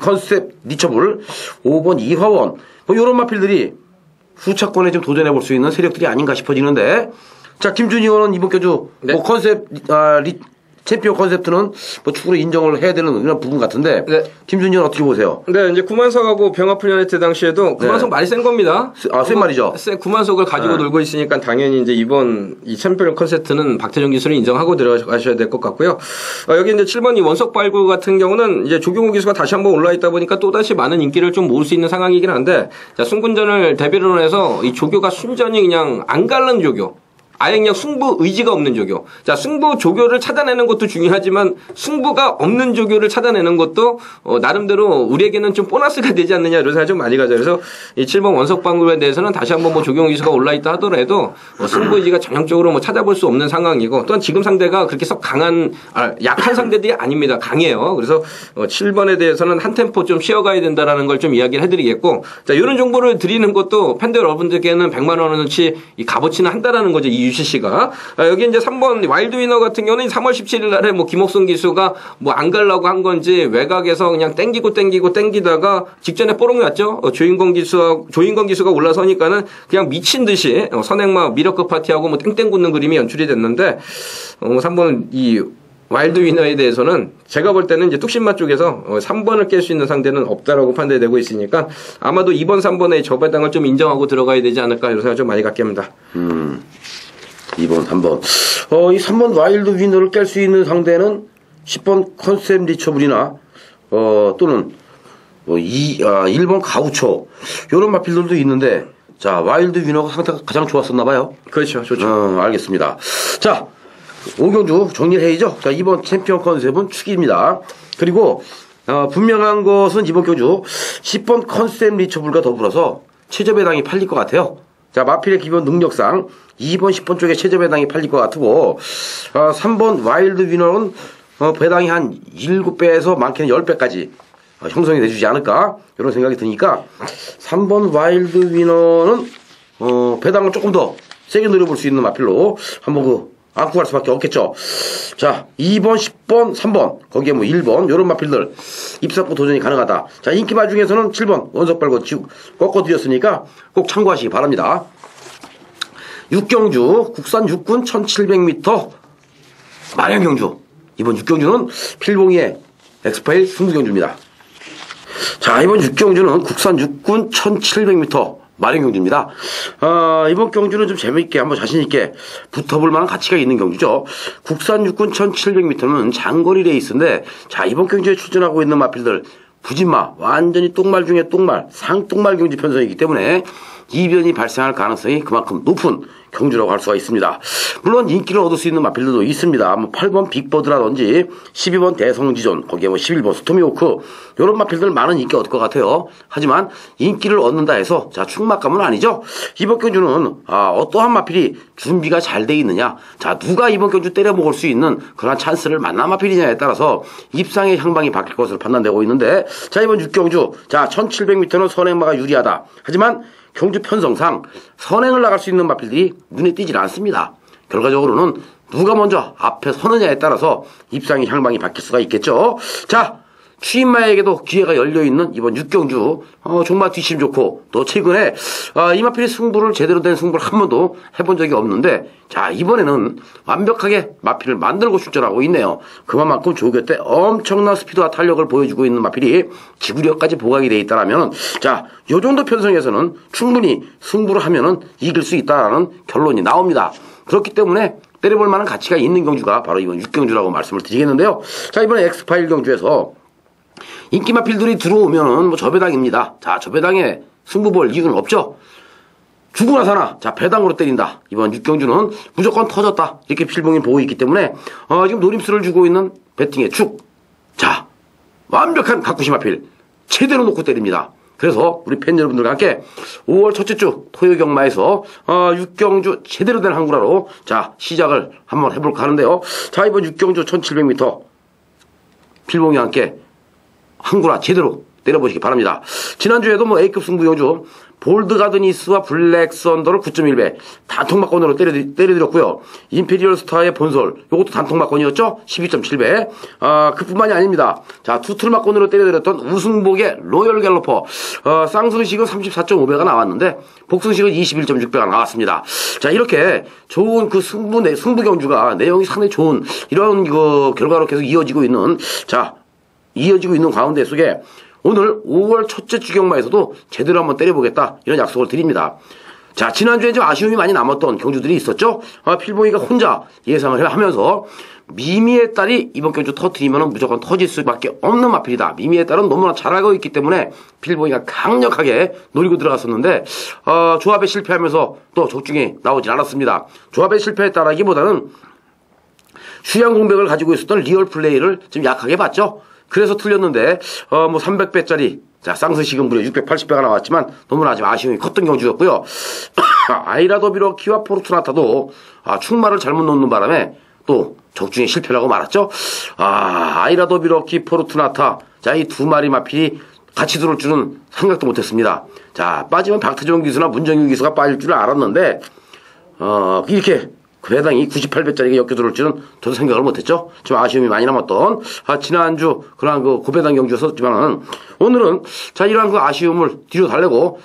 컨셉 니처블, 5번 이화원, 뭐 이런 마필들이 후차권에 좀 도전해볼 수 있는 세력들이 아닌가 싶어지는데, 자, 김준희 의원은 이번 경주
네.
뭐 컨셉 챔피언 컨셉트는 뭐 축으로 인정을 해야 되는 그런 부분 같은데,
네.
김준희 의원 어떻게 보세요?
네, 이제 구만석하고 병합훈련회 당시에도 구만석
네.
말이 센 겁니다.
센 말이죠.
구만석을 가지고
네.
놀고 있으니까 당연히 이제 이번 이 챔피언 컨셉트는 박태정 기수를 인정하고 들어가셔야 될 것 같고요. 여기 이제 7번 이 원석 발굴 같은 경우는 이제 조경호 기수가 다시 한번 올라와 있다 보니까 또 다시 많은 인기를 좀 모을 수 있는 상황이긴 한데, 자, 순군전을 대비로 해서 이 조교가 순전히 그냥 안 갈른 조교. 아예 그냥 승부 의지가 없는 조교. 자, 승부 조교를 찾아내는 것도 중요하지만 승부가 없는 조교를 찾아내는 것도 나름대로 우리에게는 좀 보너스가 되지 않느냐 이런 생각이 좀 많이 가죠. 그래서 이 7번 원석방구에 대해서는 다시 한번 뭐 조경호 기수가 올라있다 하더라도 승부 의지가 전형적으로 뭐 찾아볼 수 없는 상황이고, 또한 지금 상대가 그렇게 썩 약한 상대들이 아닙니다. 강해요. 그래서 7번에 대해서는 한 템포 좀 쉬어가야 된다라는 걸 좀 이야기를 해드리겠고, 자, 이런 정보를 드리는 것도 팬들 여러분들께는 100만 원어치 이 값어치는 한다라는 거죠. 이 UCC가. 여기 이제 3번 와일드 위너 같은 경우는 3월 17일 날에 뭐 김옥순 기수가 뭐 안 가려고 한 건지 외곽에서 그냥 땡기다가 직전에 뽀록이 왔죠. 조인건 기수가 올라서니까는 그냥 미친 듯이 선행마 미러급 파티하고 뭐 땡땡 굳는 그림이 연출이 됐는데, 3번 이 와일드 위너에 대해서는 제가 볼 때는 이제 뚝심마 쪽에서 3번을 깰 수 있는 상대는 없다라고 판단되고 있으니까 아마도 2번, 3번의 저배당을 좀 인정하고 들어가야 되지 않을까 이런 생각 좀 많이 갖게 합니다.
2번, 3번. 이 3번 와일드 위너를 깰 수 있는 상대는 10번 컨셉 리처블이나, 또는, 1번 가우초. 요런 마필들도 있는데, 자, 와일드 위너가 상태가 가장 좋았었나봐요.
그렇죠. 좋죠.
알겠습니다. 자, 오경주 정리해야죠. 자, 이번 챔피언 컨셉은 축입니다. 그리고, 분명한 것은 이번 경주 10번 컨셉 리처블과 더불어서 최저배당이 팔릴 것 같아요. 자, 마필의 기본 능력상 2번, 10번 쪽에 최저 배당이 팔릴 것 같고, 3번 와일드 위너는 배당이 한 7배에서 많게는 10배까지 형성이 돼주지 않을까 이런 생각이 드니까 3번 와일드 위너는 배당을 조금 더 세게 노려볼 수 있는 마필로 한번 안고 갈 수밖에 없겠죠. 자, 2번, 10번, 3번 거기에 뭐 1번 이런 마필들 입사고 도전이 가능하다. 자, 인기마 중에서는 7번 원석발고 꺾어드렸으니까 꼭 참고하시기 바랍니다. 육경주 국산 육군 1700m 마량경주. 이번 육경주는 필봉이의 엑스파일 승부경주입니다. 자, 이번 6경주는 국산 육군 1700m 마련 경주입니다. 이번 경주는 좀 재미있게 한번 자신있게 붙어볼 만한 가치가 있는 경주죠. 국산 육군 1700m는 장거리 레이스인데, 자, 이번 경주에 출전하고 있는 마필들 부진마, 완전히 똥말 중에 똥말, 상똥말 경주 편성이기 때문에 이변이 발생할 가능성이 그만큼 높은 경주라고 할 수가 있습니다. 물론 인기를 얻을 수 있는 마필들도 있습니다. 8번 빅버드라든지 12번 대성지존, 거기에 11번 스토미호크, 이런 마필들 많은 인기 얻을 것 같아요. 하지만 인기를 얻는다 해서 자, 충막감은 아니죠. 이번 경주는 어떠한 마필이 준비가 잘 돼 있느냐, 자, 누가 이번 경주 때려 먹을 수 있는 그런 찬스를 만난 마필이냐에 따라서 입상의 향방이 바뀔 것으로 판단되고 있는데, 자, 이번 6경주, 자, 1700m는 선행마가 유리하다. 하지만 경주 편성상 선행을 나갈 수 있는 마필들이 눈에 띄질 않습니다. 결과적으로는 누가 먼저 앞에 서느냐에 따라서 입상의 향방이 바뀔 수가 있겠죠. 자, 추임마에게도 기회가 열려있는 이번 6경주, 정말 뒷심 좋고, 또 최근에 이 마필이 승부를 제대로 된 승부를 한 번도 해본 적이 없는데, 자, 이번에는 완벽하게 마필을 만들고 출전하고 있네요. 그만큼 조교 때 엄청난 스피드와 탄력을 보여주고 있는 마필이 지구력까지 보강이 되어 있다면, 자, 요 정도 편성에서는 충분히 승부를 하면은 이길 수 있다라는 결론이 나옵니다. 그렇기 때문에 때려볼 만한 가치가 있는 경주가 바로 이번 6경주라고 말씀을 드리겠는데요. 자, 이번에 엑스파일 경주에서 인기 마필들이 들어오면은 저배당입니다. 자, 저배당에 승부 볼 이유는 없죠. 죽으나 사나, 자, 배당으로 때린다. 이번 6경주는 무조건 터졌다. 이렇게 필봉이 보고 있기 때문에 지금 노림수를 주고 있는 배팅의 축. 자, 완벽한 가쿠시 마필 제대로 놓고 때립니다. 그래서 우리 팬 여러분들과 함께 5월 첫째 주 토요경마에서 6경주 제대로 된 항구라로 자, 시작을 한번 해볼까 하는데요. 자, 이번 6경주 1700m 필봉이와 함께 항구라 제대로 때려보시기 바랍니다. 지난주에도 A급 승부 경주 볼드가드니스와 블랙썬더를 9.1배 단통막건으로 때려드렸고요. 임페리얼 스타의 본솔, 요것도 단통막건이었죠? 12.7배. 그뿐만이 아닙니다. 자, 투틀막건으로 때려드렸던 우승복의 로열 갤러퍼, 쌍승식은 34.5배가 나왔는데, 복승식은 21.6배가 나왔습니다. 자, 이렇게 좋은 그 승부 경주가 내용이 상당히 좋은 이런 결과로 계속 이어지고 있는 가운데 속에 오늘 5월 첫째 주 경마에서도 제대로 한번 때려보겠다, 이런 약속을 드립니다. 자, 지난주에 좀 아쉬움이 많이 남았던 경주들이 있었죠. 필봉이가 혼자 예상을 하면서 미미의 딸이 이번 경주 터트리면 무조건 터질 수밖에 없는 마필이다. 미미의 딸은 너무나 잘 알고 있기 때문에 필봉이가 강력하게 노리고 들어갔었는데 조합에 실패하면서 또 적중이 나오질 않았습니다. 조합에 실패했다라기보다는 휴양 공백을 가지고 있었던 리얼 플레이를 좀 약하게 봤죠. 그래서 틀렸는데 300배짜리 자, 쌍스식은 무려 680배가 나왔지만 너무나 좀 아쉬움이 컸던 경주였고요. 아이라더비러키와 포르투나타도 충마를 잘못 놓는 바람에 또 적중에 실패라고 말았죠. 아이라더비러키, 포르투나타, 자, 이 두 마리 마필이 같이 들어올 줄은 생각도 못했습니다. 자, 빠지면 박태종 기수나 문정윤 기수가 빠질 줄 알았는데 이렇게 그 배당이 98배짜리가 엮여 들어올 줄은 저도 생각을 못했죠. 좀 아쉬움이 많이 남았던 지난주 그런 고배당 경주였었지만은 오늘은 자, 이러한 그 아쉬움을 뒤로 달래고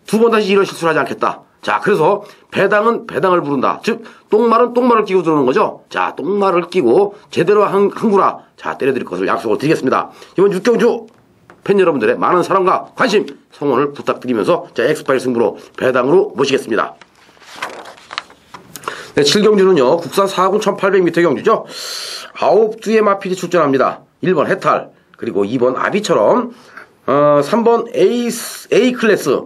두 번 다시 이런 실수를 하지 않겠다. 자, 그래서 배당은 배당을 부른다. 즉 똥말은 똥말을 끼고 들어오는 거죠. 자, 똥말을 끼고 제대로 항구라 자, 때려드릴 것을 약속을 드리겠습니다. 이번 6경주 팬 여러분들의 많은 사랑과 관심, 성원을 부탁드리면서 자, 엑스파일 승부로 배당으로 모시겠습니다. 네, 7경주는요, 국산 4군 1800m 경주죠. 9두의 마필이 출전합니다. 1번 해탈, 그리고 2번 아비처럼, 3번 A 클래스,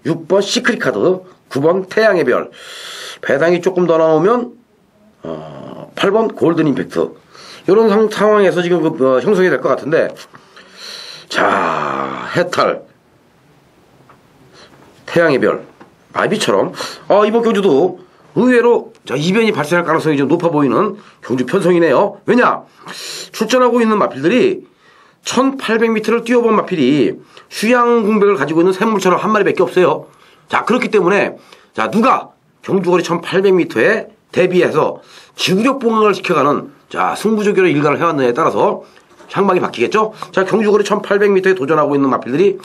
6번 시크릿 카드, 9번 태양의 별. 배당이 조금 더 나오면, 8번 골든 임팩트. 이런 상황에서 지금 형성이 될 것 같은데, 자, 해탈, 태양의 별, 아비처럼, 이번 경주도 의외로 이변이 발생할 가능성이 좀 높아 보이는 경주 편성이네요. 왜냐? 출전하고 있는 마필들이 1800m를 뛰어본 마필이 휴양 공백을 가지고 있는 샘물처럼 한 마리밖에 없어요. 자, 그렇기 때문에 자, 누가 경주거리 1800m에 대비해서 지구력 보강을 시켜가는 자, 승부조교를 일관을 해왔느냐에 따라서 향방이 바뀌겠죠. 자, 경주거리 1800m에 도전하고 있는 마필들이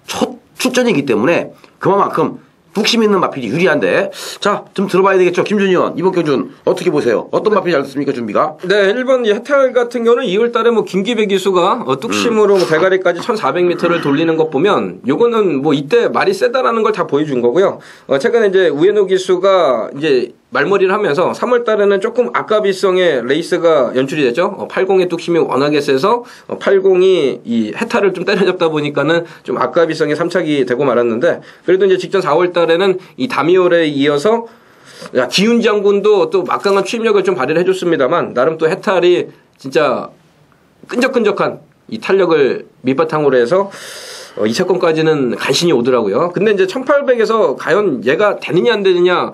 첫 출전이기 때문에 그만큼 뚝심 있는 마필이 유리한데 자, 좀 들어봐야 되겠죠. 김준희 의원, 이번 경준 어떻게 보세요? 어떤 마필이 잘 됐습니까, 준비가?
네, 1번 해탈 같은 경우는 2월 달에 뭐 김기배 기수가 뚝심으로 뭐 대가리까지 1400m를 돌리는 것 보면 요거는 뭐 이때 말이 세다라는 걸 다 보여준 거고요. 최근에 이제 우에노 기수가 이제 말머리를 하면서 3월 달에는 조금 아까비성의 레이스가 연출이 됐죠. 80의 뚝심이 워낙에 세서 80이 이 해탈을 좀 때려잡다 보니까는 좀 아까비성의 3착이 되고 말았는데 그래도 이제 직전 4월 달에는 이 다미올에 이어서 기훈 장군도 또 막강한 추임력을 좀 발휘를 해줬습니다만 나름 또 해탈이 진짜 끈적끈적한 이 탄력을 밑바탕으로 해서 2차권까지는 간신히 오더라고요. 근데 이제 1800에서 과연 얘가 되느냐 안 되느냐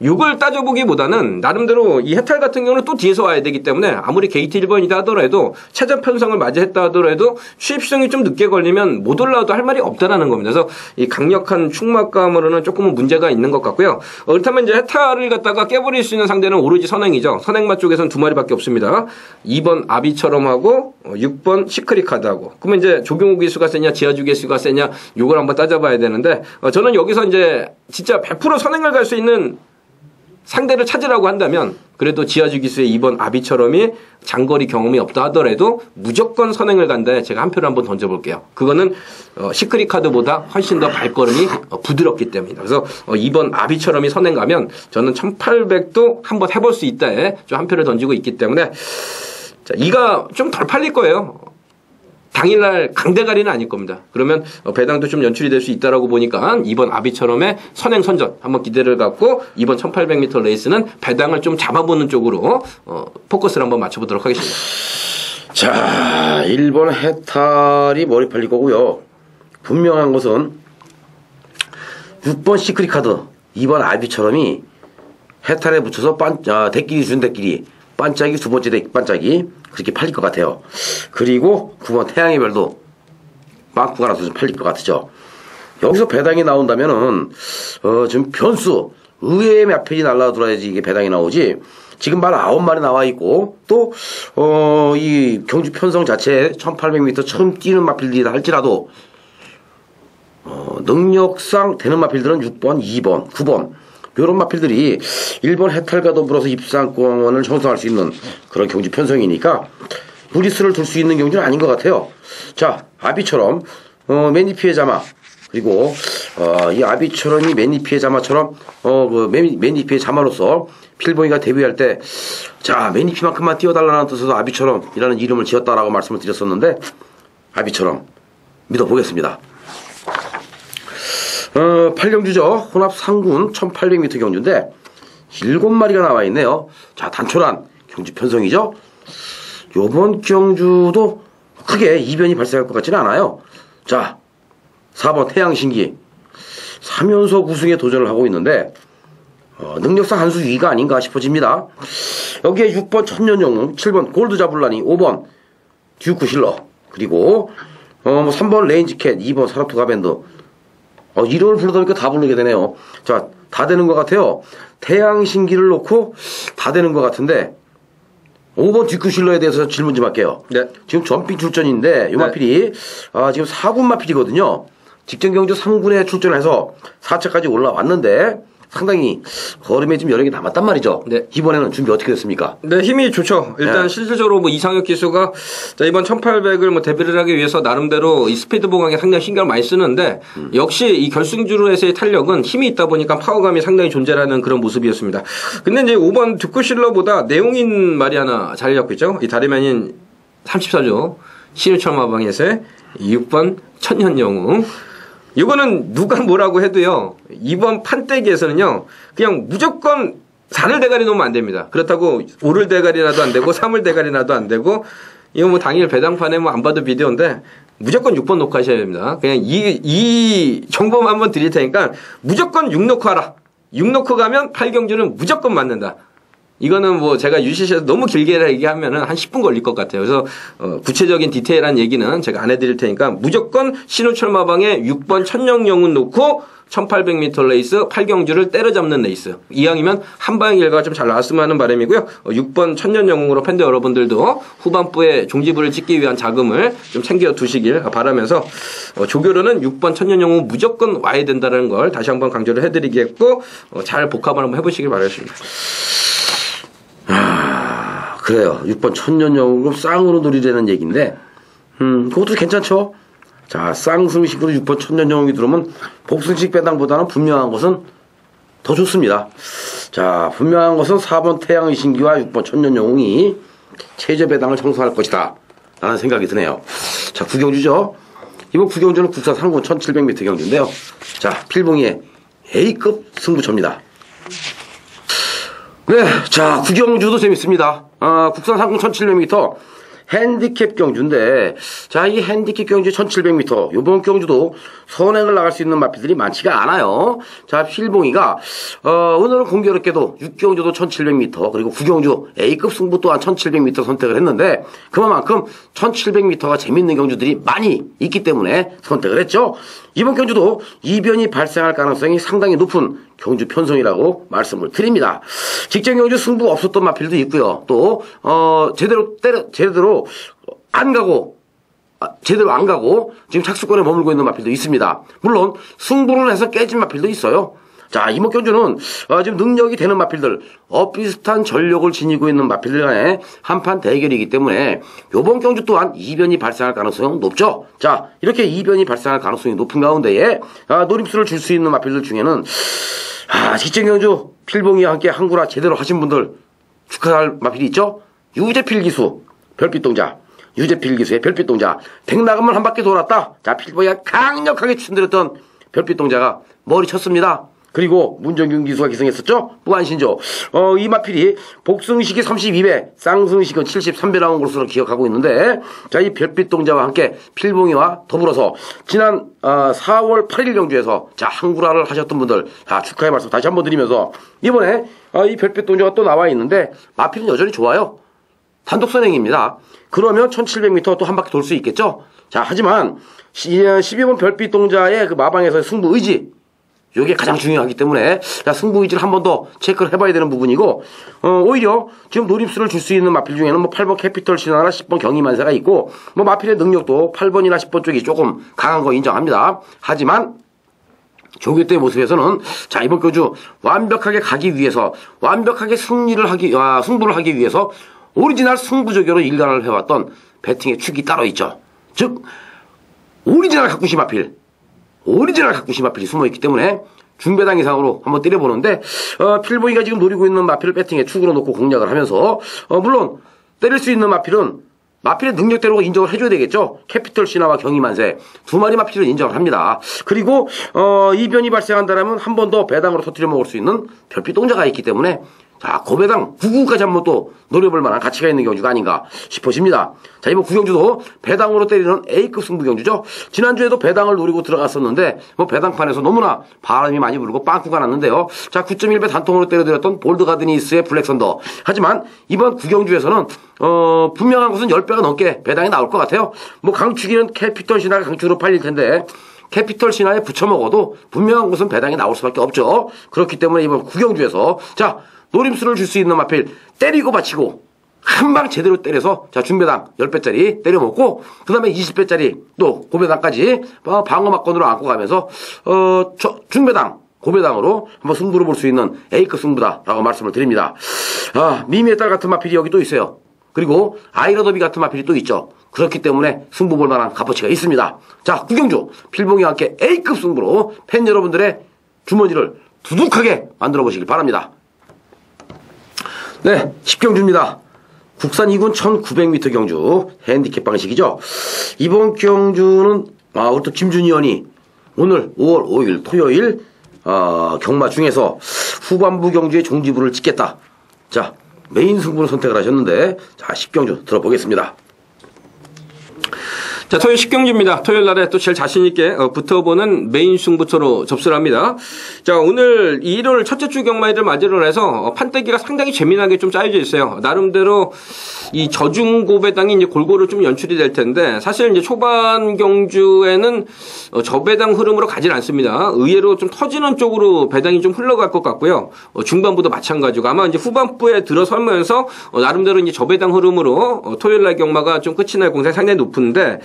요걸 따져보기보다는 나름대로 이 해탈 같은 경우는 또 뒤에서 와야 되기 때문에 아무리 게이트 1번이다 하더라도 최전 편성을 맞이했다 하더라도 취입성이 좀 늦게 걸리면 못 올라와도 할 말이 없다라는 겁니다. 그래서 이 강력한 축막감으로는 조금은 문제가 있는 것 같고요. 그렇다면 이제 해탈을 갖다가 깨버릴 수 있는 상대는 오로지 선행이죠. 선행마 쪽에서는 2마리밖에 없습니다. 2번 아비처럼 하고 6번 시크릿카드하고 그러면 이제 조경호 기수가 세냐 지하주 기수가 세냐 요걸 한번 따져봐야 되는데 저는 여기서 이제 진짜 100% 선행을 갈 수 있는 상대를 찾으라고 한다면 그래도 지하주 기수의 2번 아비처럼이 장거리 경험이 없다 하더라도 무조건 선행을 간다에 제가 한 표를 한번 던져볼게요. 그거는 시크릿 카드보다 훨씬 더 발걸음이 부드럽기 때문이다. 그래서 2번 아비처럼이 선행 가면 저는 1800도 한번 해볼 수 있다에 좀 한 표를 던지고 있기 때문에 자, 이가 좀 덜 팔릴 거예요. 당일날 강대가리는 아닐 겁니다. 그러면 배당도 좀 연출이 될 수 있다라고 보니까 이번 아비처럼의 선행 선전 한번 기대를 갖고 이번 1800m 레이스는 배당을 좀 잡아보는 쪽으로 포커스를 한번 맞춰보도록 하겠습니다.
자, 1번 해탈이 머리 팔릴 거고요. 분명한 것은 6번 시크릿 카드, 2번 아비처럼이 해탈에 붙여서 대끼리 준 대끼리 반짝이 두 번째 반짝이 그렇게 팔릴 것 같아요. 그리고 9번 태양의 별도 빵꾸가 나서 좀 팔릴 것 같죠. 여기서 배당이 나온다면은 지금 변수 의외의 마필이 날라들어야지 이게 배당이 나오지. 지금 말 9마리 나와 있고 또 이 경주 편성 자체에 1800m 처음 뛰는 마필들이다 할지라도 능력상 되는 마필들은 6번, 2번, 9번 요런 마필들이 1번 해탈과 더불어서 입상권을 형성할 수 있는 그런 경주 편성이니까 무리수를 둘 수 있는 경주는 아닌 것 같아요. 자, 아비처럼 매니피의 자마 그리고 이 아비처럼이 매니피의 자마처럼 매니피의 자마로서 필봉이가 데뷔할 때 자, 매니피만큼만 뛰어달라는 뜻으로 아비처럼이라는 이름을 지었다라고 말씀을 드렸었는데 아비처럼 믿어보겠습니다. 8경주죠. 혼합 상군 1800m 경주인데 7마리가 나와 있네요. 자, 단촐한 경주 편성이죠. 요번 경주도 크게 이변이 발생할 것 같지는 않아요. 자, 4번 태양신기 3연속 우승에 도전을 하고 있는데 능력상 한 수 위가 아닌가 싶어집니다. 여기에 6번 천년영웅, 7번 골드자블라니, 5번 듀크 실러 그리고 3번 레인지캣, 2번 사라투가밴드 이름을 부르다 보니까 다 부르게 되네요. 자, 다 되는 것 같아요. 태양신기를 놓고 다 되는 것 같은데 5번 듀크실러에 대해서 질문 좀 할게요.
네.
지금 전픽 출전인데 요 마필이 지금 4군 마필이거든요. 직전 경주 3군에 출전해서 4차까지 올라왔는데 상당히 걸음에 좀 여력이 남았단 말이죠.
네.
이번에는 준비 어떻게 됐습니까?
네, 힘이 좋죠. 일단 실질적으로 뭐 이상혁 기수가 자, 이번 1800을 뭐 데뷔를 하기 위해서 나름대로 이 스피드 보강에 상당히 신경을 많이 쓰는데 역시 이 결승주로에서의 탄력은 힘이 있다 보니까 파워감이 상당히 존재하는 그런 모습이었습니다. 근데 이제 5번 듀크실러보다 내용인 말이 하나 자리 잡고 있죠. 이 다름 아닌 34조 신유철 마방에서의 6번 천년영웅. 이거는 누가 뭐라고 해도요, 이번 판때기에서는요, 그냥 무조건 4를 대가리 놓으면 안 됩니다. 그렇다고 5를 대가리라도 안 되고 3을 대가리라도 안 되고 이거 뭐 당일 배당판에 뭐 안 봐도 비디오인데 무조건 6번 놓고 하셔야 됩니다. 그냥 이 정보만 한번 드릴 테니까 무조건 6 놓고 하라. 6 놓고 가면 8경주는 무조건 맞는다. 이거는 뭐 제가 UCC에서 너무 길게 얘기하면은 한 10분 걸릴 것 같아요. 그래서 구체적인 디테일한 얘기는 제가 안 해드릴 테니까 무조건 신호철 마방에 6번 천령영운 놓고 1800m 레이스 8경주를 때려잡는 레이스. 이왕이면 한방의 결과가 좀 잘 나왔으면 하는 바람이고요. 6번 천년영웅으로 팬들 여러분들도 후반부에 종지부를 찍기 위한 자금을 좀 챙겨 두시길 바라면서 조교로는 6번 천년영웅 무조건 와야 된다는 걸 다시 한번 강조를 해드리겠고 잘 복합을 한번 해보시길 바라겠습니다.
그래요. 6번 천년영웅 쌍으로 노리려는 얘기인데 그것도 괜찮죠. 자, 쌍승식으로 6번 천년영웅이 들어오면 복승식 배당보다는 분명한 것은 더 좋습니다. 자, 분명한 것은 4번 태양의신기와 6번 천년영웅이 최저 배당을 청소할 것이다 라는 생각이 드네요. 자, 구경주죠. 이번 구경주는 국산 상군 1700m 경주인데요. 자, 필봉이의 A급 승부처입니다. 네, 자, 구경주도 재밌습니다. 국산 상군 1700m 핸디캡 경주인데, 자, 이 핸디캡 경주 1700m, 요번 경주도 선행을 나갈 수 있는 마필들이 많지가 않아요. 자, 필봉이가, 오늘은 공교롭게도 6경주도 1700m, 그리고 9경주 A급 승부 또한 1700m 선택을 했는데, 그만큼 1700m가 재밌는 경주들이 많이 있기 때문에 선택을 했죠. 이번 경주도 이변이 발생할 가능성이 상당히 높은 경주 편성이라고 말씀을 드립니다. 직전 경주 승부 없었던 마필도 있고요. 또 제대로 안 가고 지금 착수권에 머물고 있는 마필도 있습니다. 물론 승부를 해서 깨진 마필도 있어요. 자, 이번 경주는 지금 능력이 되는 마필들, 비슷한 전력을 지니고 있는 마필들 간의 한판 대결이기 때문에 요번 경주 또한 이변이 발생할 가능성이 높죠. 자, 이렇게 이변이 발생할 가능성이 높은 가운데에 노림수를 줄 수 있는 마필들 중에는 직전 경주 필봉이와 함께 항구라 제대로 하신 분들 축하할 마필이 있죠. 유재필 기수 별빛동자, 유재필 기수의 별빛동자, 백나금을 한 바퀴 돌았다. 자, 필봉이가 강력하게 추천드렸던 별빛동자가 머리 쳤습니다. 그리고 문정균 기수가 기승했었죠. 무한신조. 이 마필이 복승식이 32배, 쌍승식은 73배 나온 것으로 기억하고 있는데, 자, 이 별빛동자와 함께 필봉이와 더불어서 지난 4월 8일 경주에서 자, 항구라를 하셨던 분들 축하의 말씀 다시 한번 드리면서 이번에 이 별빛동자가 또 나와 있는데 마필은 여전히 좋아요. 단독 선행입니다. 그러면 1700m 또 한 바퀴 돌 수 있겠죠. 자, 하지만 12번 별빛동자의 그 마방에서의 승부 의지, 이게 가장 중요하기 때문에 자, 승부 의지를 한 번 더 체크를 해봐야 되는 부분이고, 오히려 지금 노림수를 줄 수 있는 마필 중에는 뭐 8번 캐피털 신화나 10번 경희만세가 있고, 뭐 마필의 능력도 8번이나 10번 쪽이 조금 강한 거 인정합니다. 하지만 조교 때의 모습에서는 자, 이번 경주 완벽하게 가기 위해서, 완벽하게 승부를 하기 위해서 오리지널 승부조교로 일관을 해왔던 배팅의 축이 따로 있죠. 즉 오리지널 각구시 마필이 숨어있기 때문에 중배당 이상으로 한번 때려보는데, 필봉이가 지금 노리고 있는 마필을 배팅에 축으로 놓고 공략을 하면서, 물론 때릴 수 있는 마필은 마필의 능력대로 인정을 해줘야 되겠죠. 캐피털 신화와 경희만세 두 마리 마필은 인정을 합니다. 그리고 이변이 발생한다면 한 번 더 배당으로 터뜨려 먹을 수 있는 별빛동자가 있기 때문에 자, 고배당 9구까지 한번 또 노려볼 만한 가치가 있는 경주가 아닌가 싶어집니다. 자, 이번 구경주도 배당으로 때리는 A급 승부 경주죠. 지난주에도 배당을 노리고 들어갔었는데 뭐 배당판에서 너무나 바람이 많이 불고 빵꾸가 났는데요. 자, 9.1배 단통으로 때려드렸던 볼드가드니스의 블랙선더. 하지만 이번 구경주에서는 분명한 것은 10배가 넘게 배당이 나올 것 같아요. 뭐 강축이는 캐피털 신화가 강축으로 팔릴 텐데 캐피털 신화에 붙여먹어도 분명한 것은 배당이 나올 수밖에 없죠. 그렇기 때문에 이번 구경주에서 자, 노림수를 줄 수 있는 마필 때리고 받치고 한 방 제대로 때려서 자, 중배당 10배짜리 때려먹고 그 다음에 20배짜리 또 고배당까지 방어막건으로 안고 가면서 중배당 고배당으로 한번 승부를 볼 수 있는 A급 승부다라고 말씀을 드립니다. 미미의 딸 같은 마필이 여기 또 있어요. 그리고 아이라더비 같은 마필이 또 있죠. 그렇기 때문에 승부 볼 만한 값어치가 있습니다. 자, 구경주 필봉이와 함께 A급 승부로 팬 여러분들의 주머니를 두둑하게 만들어 보시길 바랍니다. 네, 10경주입니다. 국산 2군 1900m 경주 핸디캡 방식이죠. 이번 경주는 우리 또 김준희 의원이 오늘 5월 5일 토요일 경마 중에서 후반부 경주의 종지부를 찍겠다. 자, 메인 승부를 선택을 하셨는데 자, 10경주 들어보겠습니다.
자, 토요일 10경주입니다. 토요일 날에 또 제일 자신있게 붙어보는 메인 승부처로 접수를 합니다. 자, 오늘 1월 첫째 주 경마일을 맞이를 해서 판때기가 상당히 재미나게 좀 짜여져 있어요. 나름대로 이 저중고 배당이 이제 골고루 좀 연출이 될 텐데, 사실 이제 초반 경주에는 저배당 흐름으로 가진 않습니다. 의외로 좀 터지는 쪽으로 배당이 좀 흘러갈 것 같고요. 중반부도 마찬가지고, 아마 이제 후반부에 들어서면서 나름대로 이제 저배당 흐름으로 토요일 날 경마가 좀 끝이 날 공산이 상당히 높은데,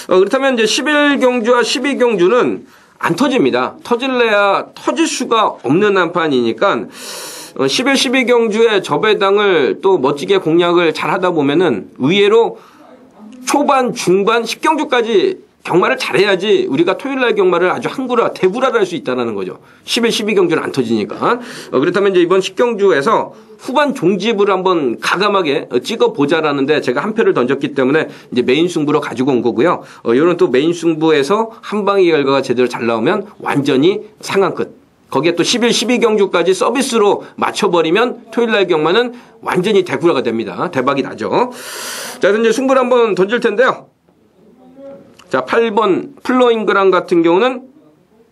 그렇다면 이제 11경주와 12경주는 안 터집니다. 터질래야 터질 수가 없는 한판이니까 11, 12경주의 저배당을 또 멋지게 공략을 잘 하다 보면은 의외로 초반, 중반, 10경주까지 경마를 잘해야지 우리가 토요일날 경마를 아주 대구라를 할 수 있다는 거죠. 11, 12경주는 안 터지니까. 그렇다면 이제 이번 10경주에서 후반 종집을 한번 가감하게 찍어보자라는데 제가 한 표를 던졌기 때문에 이제 메인 승부로 가지고 온 거고요. 이런 또 메인 승부에서 한 방의 결과가 제대로 잘 나오면 완전히 상한 끝. 거기에 또 11, 12경주까지 서비스로 맞춰버리면 토요일날 경마는 완전히 대구라가 됩니다. 대박이 나죠. 자, 그래서 이제 승부를 한번 던질 텐데요. 자, 8번 플로잉그랑 같은 경우는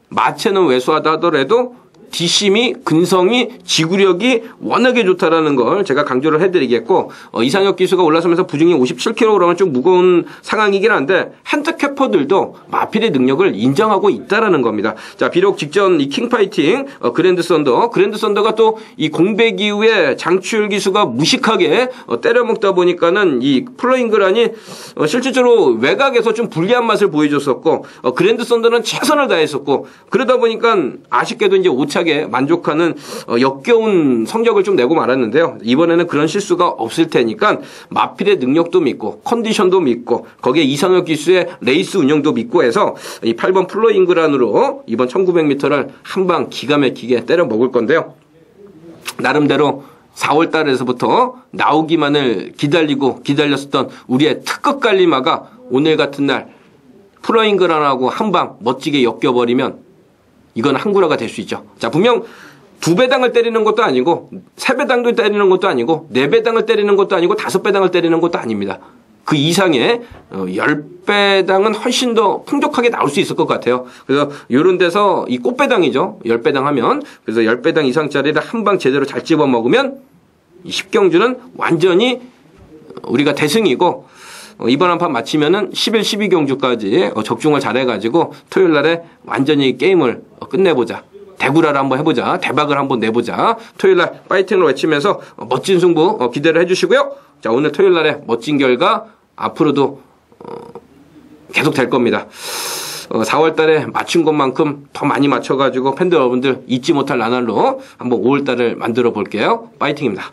마체는 왜소하다 하더라도 뒷심이, 근성이, 지구력이 워낙에 좋다라는 걸 제가 강조를 해드리겠고, 이상혁 기수가 올라서면서 부중이 57kg은 좀 무거운 상황이긴 한데, 핸드캐퍼들도 마필의 능력을 인정하고 있다라는 겁니다. 자, 비록 직전 이 킹파이팅, 그랜드 썬더가 또 이 공백 이후에 장추율 기수가 무식하게 때려먹다 보니까는 이 플로잉그란이 실질적으로 외곽에서 좀 불리한 맛을 보여줬었고, 그랜드 썬더는 최선을 다했었고, 그러다 보니까 아쉽게도 이제 5차 만족하는 역겨운 성적을 좀 내고 말았는데요. 이번에는 그런 실수가 없을 테니까 마필의 능력도 믿고 컨디션도 믿고 거기에 이상혁 기수의 레이스 운영도 믿고 해서 이 8번 플로잉그란으로 이번 1900m를 한방 기가 막히게 때려 먹을 건데요. 나름대로 4월 달에서부터 나오기만을 기다렸었던 우리의 특급 갈리마가 오늘 같은 날 플로잉그란하고 한방 멋지게 엮여버리면 이건 한구라가 될 수 있죠. 자, 분명 2배당을 때리는 것도 아니고 3배당도 때리는 것도 아니고 4배당을 때리는 것도 아니고 5배당을 때리는 것도 아닙니다. 그 이상의 10배당은 훨씬 더 풍족하게 나올 수 있을 것 같아요. 그래서 이런 데서 이 꽃배당이죠. 10배당 하면. 그래서 10배당 이상짜리를 한방 제대로 잘 집어 먹으면 10경주는 완전히 우리가 대승이고 이번 한판 마치면은 11, 12경주까지 적중을 잘해가지고 토요일 날에 완전히 게임을 끝내보자. 대구라를 한번 해보자. 대박을 한번 내보자. 토요일 날 파이팅을 외치면서 멋진 승부 기대를 해주시고요. 자, 오늘 토요일 날에 멋진 결과 앞으로도 계속 될 겁니다. 4월 달에 맞춘 것만큼 더 많이 맞춰가지고 팬들 여러분들 잊지 못할 나날로 한번 5월 달을 만들어 볼게요. 파이팅입니다.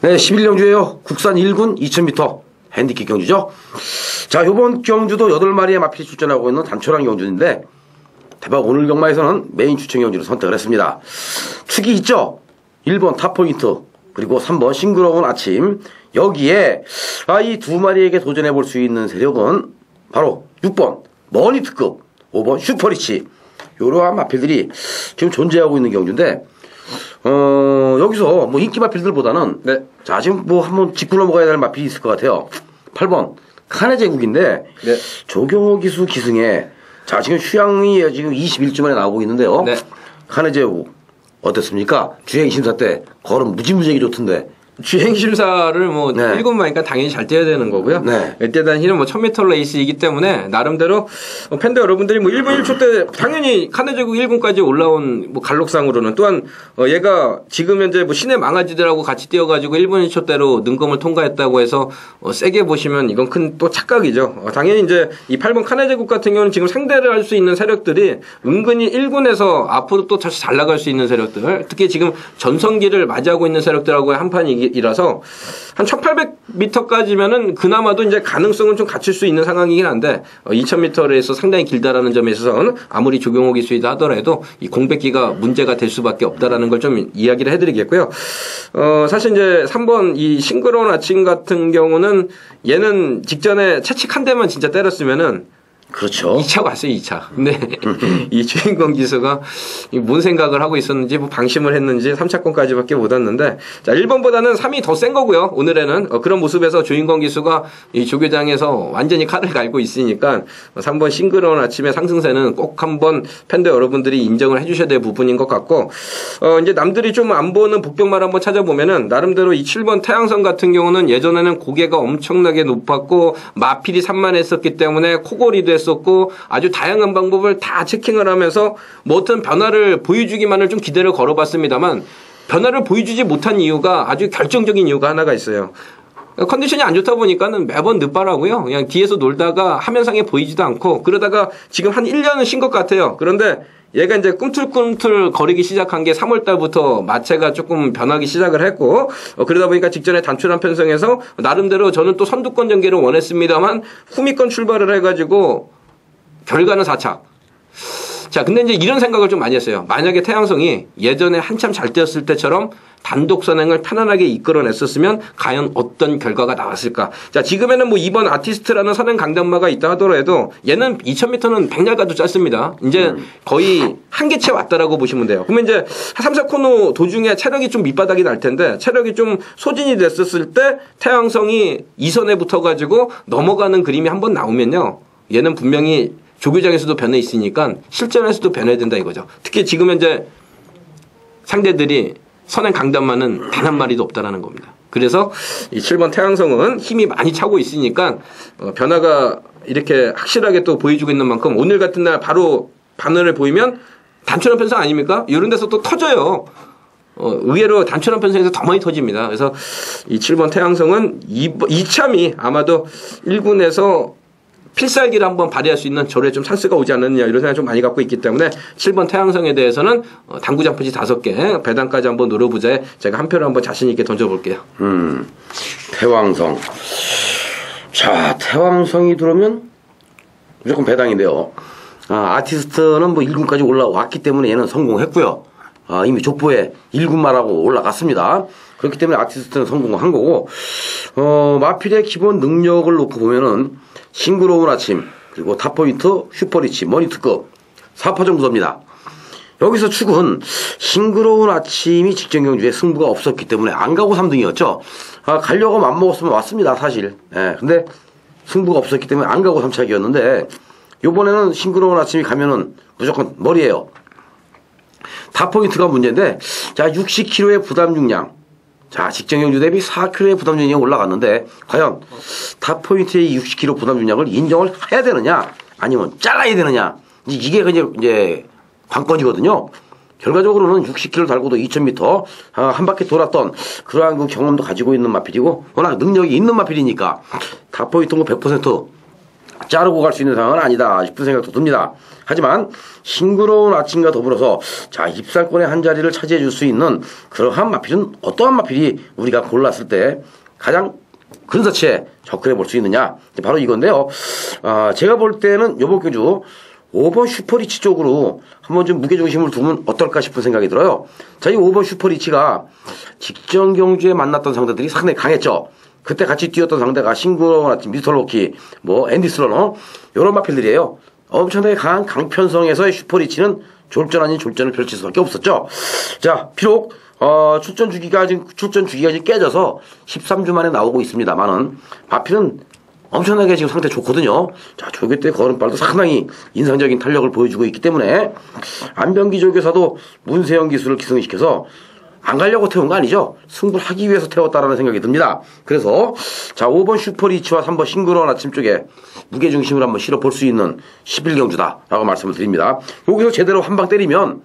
네, 11경주에요. 국산 1군 2000m. 핸디캡 경주죠. 자, 이번 경주도 8마리의 마필이 출전하고 있는 단촐한 경주인데 대박 오늘 경마에서는 메인 추천 경주를 선택을 했습니다. 축이 있죠. 1번 탑포인트 그리고 3번 싱그러운 아침. 여기에 이 2마리에게 도전해 볼 수 있는 세력은 바로 6번 머니특급, 5번 슈퍼리치. 이러한 마필들이 지금 존재하고 있는 경주인데 여기서 뭐 인기 마필들보다는
네.
자, 지금 뭐 한번 짚고 넘어가야 될 마필이 있을 것 같아요. 8번 칸의 제국인데
네.
조경호 기수 기승에 자, 지금 휴양이 지금 21주 만에 나오고 있는데요.
네.
칸의 제국 어땠습니까? 주행 심사 때 걸음 무지무지하게 좋던데.
주행심사를 뭐
네.
1군마니까 당연히 잘 뛰어야 되는 거고요.
네.
이때 단위는 뭐 1000m 레이스이기 때문에 나름대로 팬들 여러분들이 뭐 1분 1초 때 당연히 카네제국 1군까지 올라온 뭐 갈록상으로는 또한 얘가 지금 현재 뭐 신의 망아지들하고 같이 뛰어가지고 1분 1초대로 능검을 통과했다고 해서 세게 보시면 이건 큰 또 착각이죠. 당연히 이제 이 8번 카네제국 같은 경우는 지금 상대를 할 수 있는 세력들이 은근히 1군에서 앞으로 또 다시 잘 나갈 수 있는 세력들, 특히 지금 전성기를 맞이하고 있는 세력들하고의 한판이라서 한 1800m까지면은 그나마도 이제 가능성은 좀 갖출 수 있는 상황이긴 한데 2000m에서 상당히 길다라는 점에 있어서는 아무리 조경호 기수이다 하더라도 이 공백기가 문제가 될 수밖에 없다라는 걸 좀 이야기를 해드리겠고요. 사실 이제 3번 이 싱그러운 아침 같은 경우는 얘는 직전에 채찍 한 대만 진짜 때렸으면은
그렇죠.
2차 왔어요, 2차. 근데 이 주인공 기수가 뭔 생각을 하고 있었는지 뭐 방심을 했는지 3차권까지밖에 못 왔는데 자, 1번보다는 3이 더 센 거고요. 오늘에는 그런 모습에서 주인공 기수가 이 조교장에서 완전히 칼을 갈고 있으니까 3번 싱그러운 아침의 상승세는 꼭 한번 팬더 여러분들이 인정을 해주셔야 될 부분인 것 같고 이제 남들이 좀 안 보는 복병말 한번 찾아보면은 나름대로 이 7번 태양성 같은 경우는 예전에는 고개가 엄청나게 높았고 마필이 산만했었기 때문에 코골이도 했었고 아주 다양한 방법을 다 체킹을 하면서 뭐 어떤 변화를 보여주기만을 좀 기대를 걸어봤습니다만 변화를 보여주지 못한 이유가 아주 결정적인 이유가 하나가 있어요. 컨디션이 안 좋다 보니까는 매번 늦바라고요. 그냥 뒤에서 놀다가 화면상에 보이지도 않고 그러다가 지금 한 1년은 쉰 것 같아요. 그런데 얘가 이제 꿈틀꿈틀 거리기 시작한 게 3월 달부터 마체가 조금 변하기 시작을 했고 그러다 보니까 직전에 단출한 편성에서 나름대로 저는 또 선두권 전개를 원했습니다만 후미권 출발을 해가지고 결과는 4차. 자, 근데 이제 이런 생각을 좀 많이 했어요. 만약에 태양성이 예전에 한참 잘 뛰었을 때처럼 단독 선행을 편안하게 이끌어냈었으면 과연 어떤 결과가 나왔을까? 자, 지금에는 뭐 2번 아티스트라는 선행 강단마가 있다 하더라도 얘는 2000m는 100야가도 짧습니다. 이제 거의 한계치에 왔다라고 보시면 돼요. 그러면 이제 3, 4코너 도중에 체력이 좀 밑바닥이 날 텐데 체력이 좀 소진이 됐었을 때 태양성이 2선에 붙어가지고 넘어가는 그림이 한번 나오면요. 얘는 분명히 조교장에서도 변해 있으니까 실전에서도 변해야 된다 이거죠. 특히 지금 현재 상대들이 선행 강단만은 단 한 마리도 없다라는 겁니다. 그래서 이 7번 태양성은 힘이 많이 차고 있으니까 변화가 이렇게 확실하게 또 보여주고 있는 만큼 오늘 같은 날 바로 바늘을 보이면 단순한 편성 아닙니까? 이런 데서 또 터져요. 의외로 단순한 편성에서 더 많이 터집니다. 그래서 이 7번 태양성은 2참이 아마도 1군에서 필살기를 한번 발휘할 수 있는 저에 좀 찬스가 오지 않느냐 이런 생각을 좀 많이 갖고 있기 때문에 7번 태양성에 대해서는 당구장 표지 5개 배당까지 한번 노려보자에 제가 한 표를 한번 자신 있게 던져볼게요.
태왕성. 자, 태왕성이 들어오면 무조건 배당인데요. 아티스트는 뭐 1군까지 올라왔기 때문에 얘는 성공했고요. 이미 족보에 1군만 하고 올라갔습니다. 그렇기 때문에 아티스트는 성공한 거고 마필의 기본 능력을 놓고 보면은 싱그러운 아침 그리고 탑포인트 슈퍼리치 머니투급 4파 정도입니다. 여기서 축은 싱그러운 아침이 직전 경주에 승부가 없었기 때문에 안 가고 3등이었죠. 가려고 맘먹었으면 왔습니다 사실. 근데 승부가 없었기 때문에 안 가고 3차기였는데 요번에는 싱그러운 아침이 가면은 무조건 머리예요. 탑포인트가 문제인데 자 60kg의 부담 중량 자, 직전 경주 대비 4kg의 부담 중량이 올라갔는데 과연 탑포인트의 60kg 부담 중량을 인정을 해야 되느냐 아니면 잘라야 되느냐 이게 이제 관건이거든요. 결과적으로는 60kg 달고도 2000m 한 바퀴 돌았던 그러한 그 경험도 가지고 있는 마필이고 워낙 능력이 있는 마필이니까 탑포인트는 100% 자르고 갈 수 있는 상황은 아니다 싶은 생각도 듭니다. 하지만 싱그러운 아침과 더불어서 자 입상권의 한 자리를 차지해 줄 수 있는 그러한 마필은 어떠한 마필이 우리가 골랐을 때 가장 근사치에 접근해 볼 수 있느냐 바로 이건데요. 제가 볼 때는 요번 경주 5번 슈퍼리치 쪽으로 한번 좀 무게중심을 두면 어떨까 싶은 생각이 들어요. 자, 이 5번 슈퍼리치가 직전 경주에 만났던 상대들이 상당히 강했죠. 그때 같이 뛰었던 상대가 싱그러운 아침, 미스터 로키, 뭐 앤디 슬러너 이런 마필들이에요. 엄청나게 강한 강편성에서의 슈퍼리치는 졸전 아닌 졸전을 펼칠 수밖에 없었죠. 자, 비록 출전 주기가 지금 깨져서 13주 만에 나오고 있습니다만은 마필은 엄청나게 지금 상태 좋거든요. 자, 조교 때 걸음발도 상당히 인상적인 탄력을 보여주고 있기 때문에 안병기 조교사도 문세영 기수를 기승시켜서 안 가려고 태운 거 아니죠? 승부를 하기 위해서 태웠다라는 생각이 듭니다. 그래서 자 5번 슈퍼리치와 3번 싱그러운 아침 쪽에 무게중심을 한번 실어볼 수 있는 11경주다라고 말씀을 드립니다. 여기서 제대로 한 방 때리면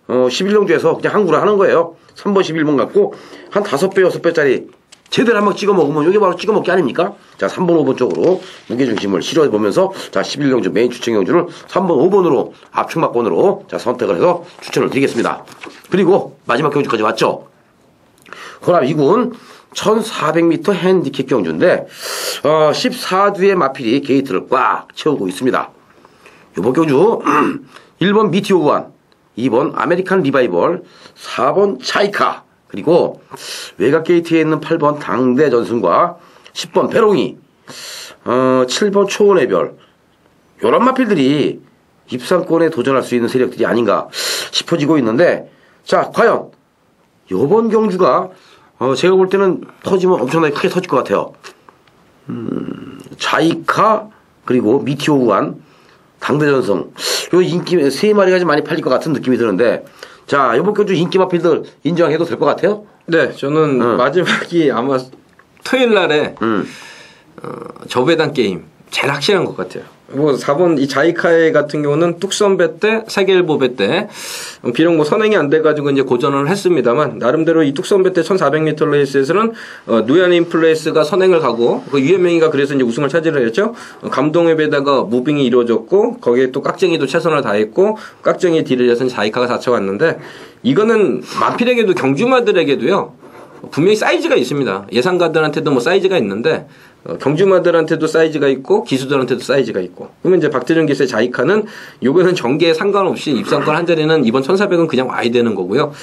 11경주에서 그냥 항구를 하는 거예요. 3번 11번 갖고 한 5배 6배짜리 제대로 한번 찍어 먹으면 이게 바로 찍어 먹기 아닙니까? 자 3번 5번 쪽으로 무게중심을 실어보면서 자 11경주 메인 추천경주를 3번 5번으로 압축막권으로 자 선택을 해서 추천을 드리겠습니다. 그리고 마지막 경주까지 왔죠. 호남 2군 1400m 핸디캡 경주인데 14두의 마필이 게이트를 꽉 채우고 있습니다. 이번 경주 1번 미티오 구안 2번 아메리칸 리바이벌 4번 차이카 그리고 외곽 게이트에 있는 8번 당대 전승과 10번 배롱이 7번 초원의 별 요런 마필들이 입상권에 도전할 수 있는 세력들이 아닌가 싶어지고 있는데, 자, 과연 요번 경주가 제가 볼 때는 터지면 엄청나게 크게 터질 것 같아요. 자이카 그리고 미티오 우한 당대전성 요 인기 세 마리가 좀 많이 팔릴 것 같은 느낌이 드는데, 자, 요번 경주 인기 마필들 인정해도 될 것 같아요?
네, 저는 마지막이 아마 토요일 날에 저배당 게임 제일 확실한 것 같아요. 뭐 4번 이 자이카에 같은 경우는 뚝선배 때 세계일보배 때 비록 뭐 선행이 안 돼가지고 이제 고전을 했습니다만, 나름대로 이 뚝선배 때 1400m 레이스에서는 누얀 인플레이스가 선행을 가고 그 유현명이가 그래서 이제 우승을 차지를 했죠. 감동협에다가 무빙이 이루어졌고 거기에 또 깍쟁이도 최선을 다했고 깍쟁이 딜을 해서 자이카가 다쳐왔는데, 이거는 마필에게도 경주마들에게도요 분명히 사이즈가 있습니다. 예상가들한테도 뭐 사이즈가 있는데 경주마들한테도 사이즈가 있고 기수들한테도 사이즈가 있고. 그러면 이제 박태준 기수의 자이카는 요거는 전개에 상관없이 입상권 한 자리는 이번 1400은 그냥 와야 되는 거고요.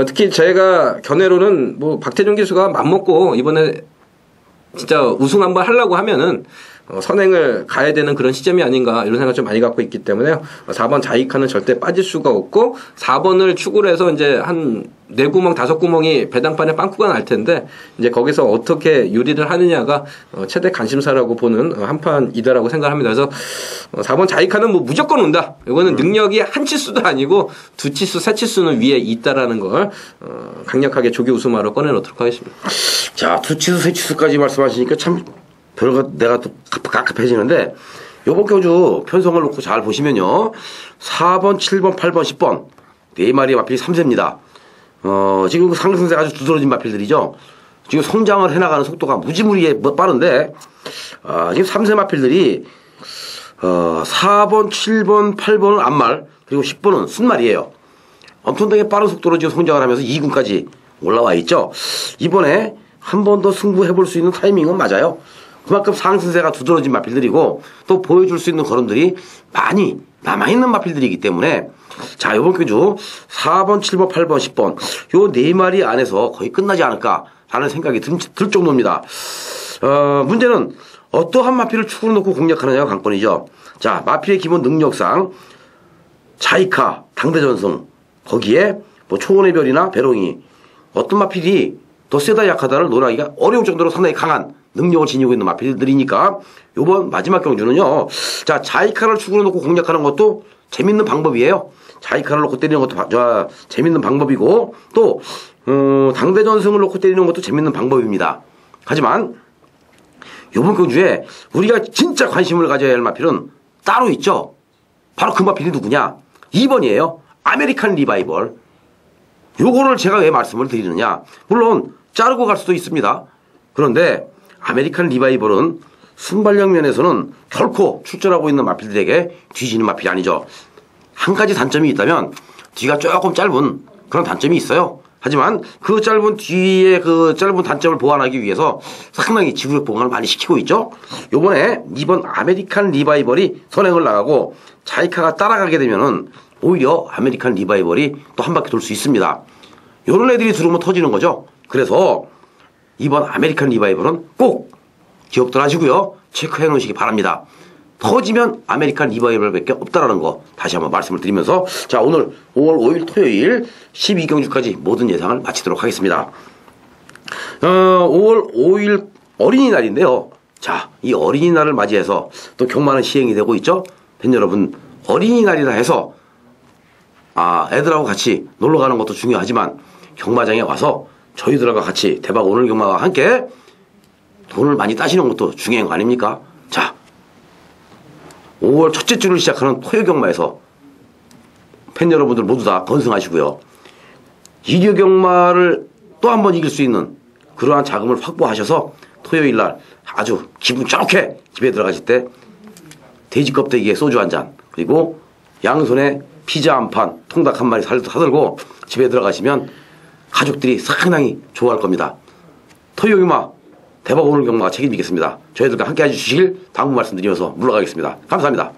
특히 제가 견해로는 뭐 박태준 기수가 맘먹고 이번에 진짜 우승 한번 하려고 하면은 선행을 가야 되는 그런 시점이 아닌가 이런 생각 좀 많이 갖고 있기 때문에 4번 자이카는 절대 빠질 수가 없고, 4번을 축으로 해서 이제 한 4구멍 5구멍이 배당판에 빵꾸가 날 텐데 이제 거기서 어떻게 요리를 하느냐가 최대 관심사라고 보는 한판이다라고 생각합니다. 그래서 4번 자이카는 뭐 무조건 온다. 이거는 능력이 한 치수도 아니고 2치수 3치수는 위에 있다라는 걸 강력하게 조기 우승마로 꺼내놓도록 하겠습니다.
자, 2치수 3치수까지 말씀하시니까 참 별거 내가 또 갑갑해지는데, 요번 경주 편성을 놓고 잘 보시면요 4번, 7번, 8번, 10번 네 마리의 마필이 3세입니다. 지금 상승세가 아주 두드러진 마필들이죠. 지금 성장을 해나가는 속도가 무지무리에 빠른데, 지금 3세 마필들이 4번, 7번, 8번은 앞말, 그리고 10번은 순말이에요. 엄청나게 빠른 속도로 지금 성장을 하면서 2군까지 올라와 있죠. 이번에 한 번 더 승부해볼 수 있는 타이밍은 맞아요. 그만큼 상승세가 두드러진 마필들이고 또 보여줄 수 있는 걸음들이 많이 남아있는 마필들이기 때문에, 자, 요번 경주 4번, 7번, 8번, 10번 요 네 마리 안에서 거의 끝나지 않을까라는 생각이 들 정도입니다. 문제는 어떠한 마필을 축으로 놓고 공략하느냐가 관건이죠. 자, 마필의 기본 능력상 자이카, 당대전승, 거기에 뭐 초원의 별이나 배롱이 어떤 마필이 더 세다 약하다를 논하기가 어려울 정도로 상당히 강한 능력을 지니고 있는 마필들이니까 요번 마지막 경주는요, 자, 자이카를 축으로 놓고 공략하는 것도 재밌는 방법이에요. 자이카를 놓고 때리는 것도 재밌는 방법이고, 또 당대전승을 놓고 때리는 것도 재밌는 방법입니다. 하지만 요번 경주에 우리가 진짜 관심을 가져야 할 마필은 따로 있죠. 바로 그 마필이 누구냐? 2번이에요. 아메리칸 리바이벌. 요거를 제가 왜 말씀을 드리느냐? 물론 자르고 갈 수도 있습니다. 그런데 아메리칸 리바이벌은 순발력 면에서는 결코 출전하고 있는 마필들에게 뒤지는 마필이 아니죠. 한 가지 단점이 있다면 뒤가 조금 짧은 그런 단점이 있어요. 하지만 그 짧은 뒤에 그 짧은 단점을 보완하기 위해서 상당히 지구력 보강을 많이 시키고 있죠. 요번에 이번 아메리칸 리바이벌이 선행을 나가고 자이카가 따라가게 되면은 오히려 아메리칸 리바이벌이 또 한 바퀴 돌 수 있습니다. 요런 애들이 들어오면 터지는 거죠. 그래서 이번 아메리칸 리바이벌은 꼭 기억들 하시고요. 체크해 놓으시기 바랍니다. 터지면 아메리칸 리바이벌밖에 없다라는 거 다시 한번 말씀을 드리면서, 자, 오늘 5월 5일 토요일 12경주까지 모든 예상을 마치도록 하겠습니다. 5월 5일 어린이날인데요. 자, 이 어린이날을 맞이해서 또 경마는 시행이 되고 있죠. 팬 여러분, 어린이날이라 해서 애들하고 같이 놀러 가는 것도 중요하지만 경마장에 와서 저희들과 같이 대박 오늘 경마와 함께 돈을 많이 따시는 것도 중요한 거 아닙니까? 자, 5월 첫째 주를 시작하는 토요 경마에서 팬 여러분들 모두 다 건승하시고요. 일요 경마를 또 한 번 이길 수 있는 그러한 자금을 확보하셔서 토요일 날 아주 기분 좋게 집에 들어가실 때 돼지 껍데기에 소주 한 잔, 그리고 양손에 피자 한 판, 통닭 한 마리 사들고 집에 들어가시면 가족들이 상당히 좋아할 겁니다. 토요 경마 대박 오늘 경마가 책임지겠습니다. 저희들과 함께 해주시길 당부 말씀드리면서 물러가겠습니다. 감사합니다.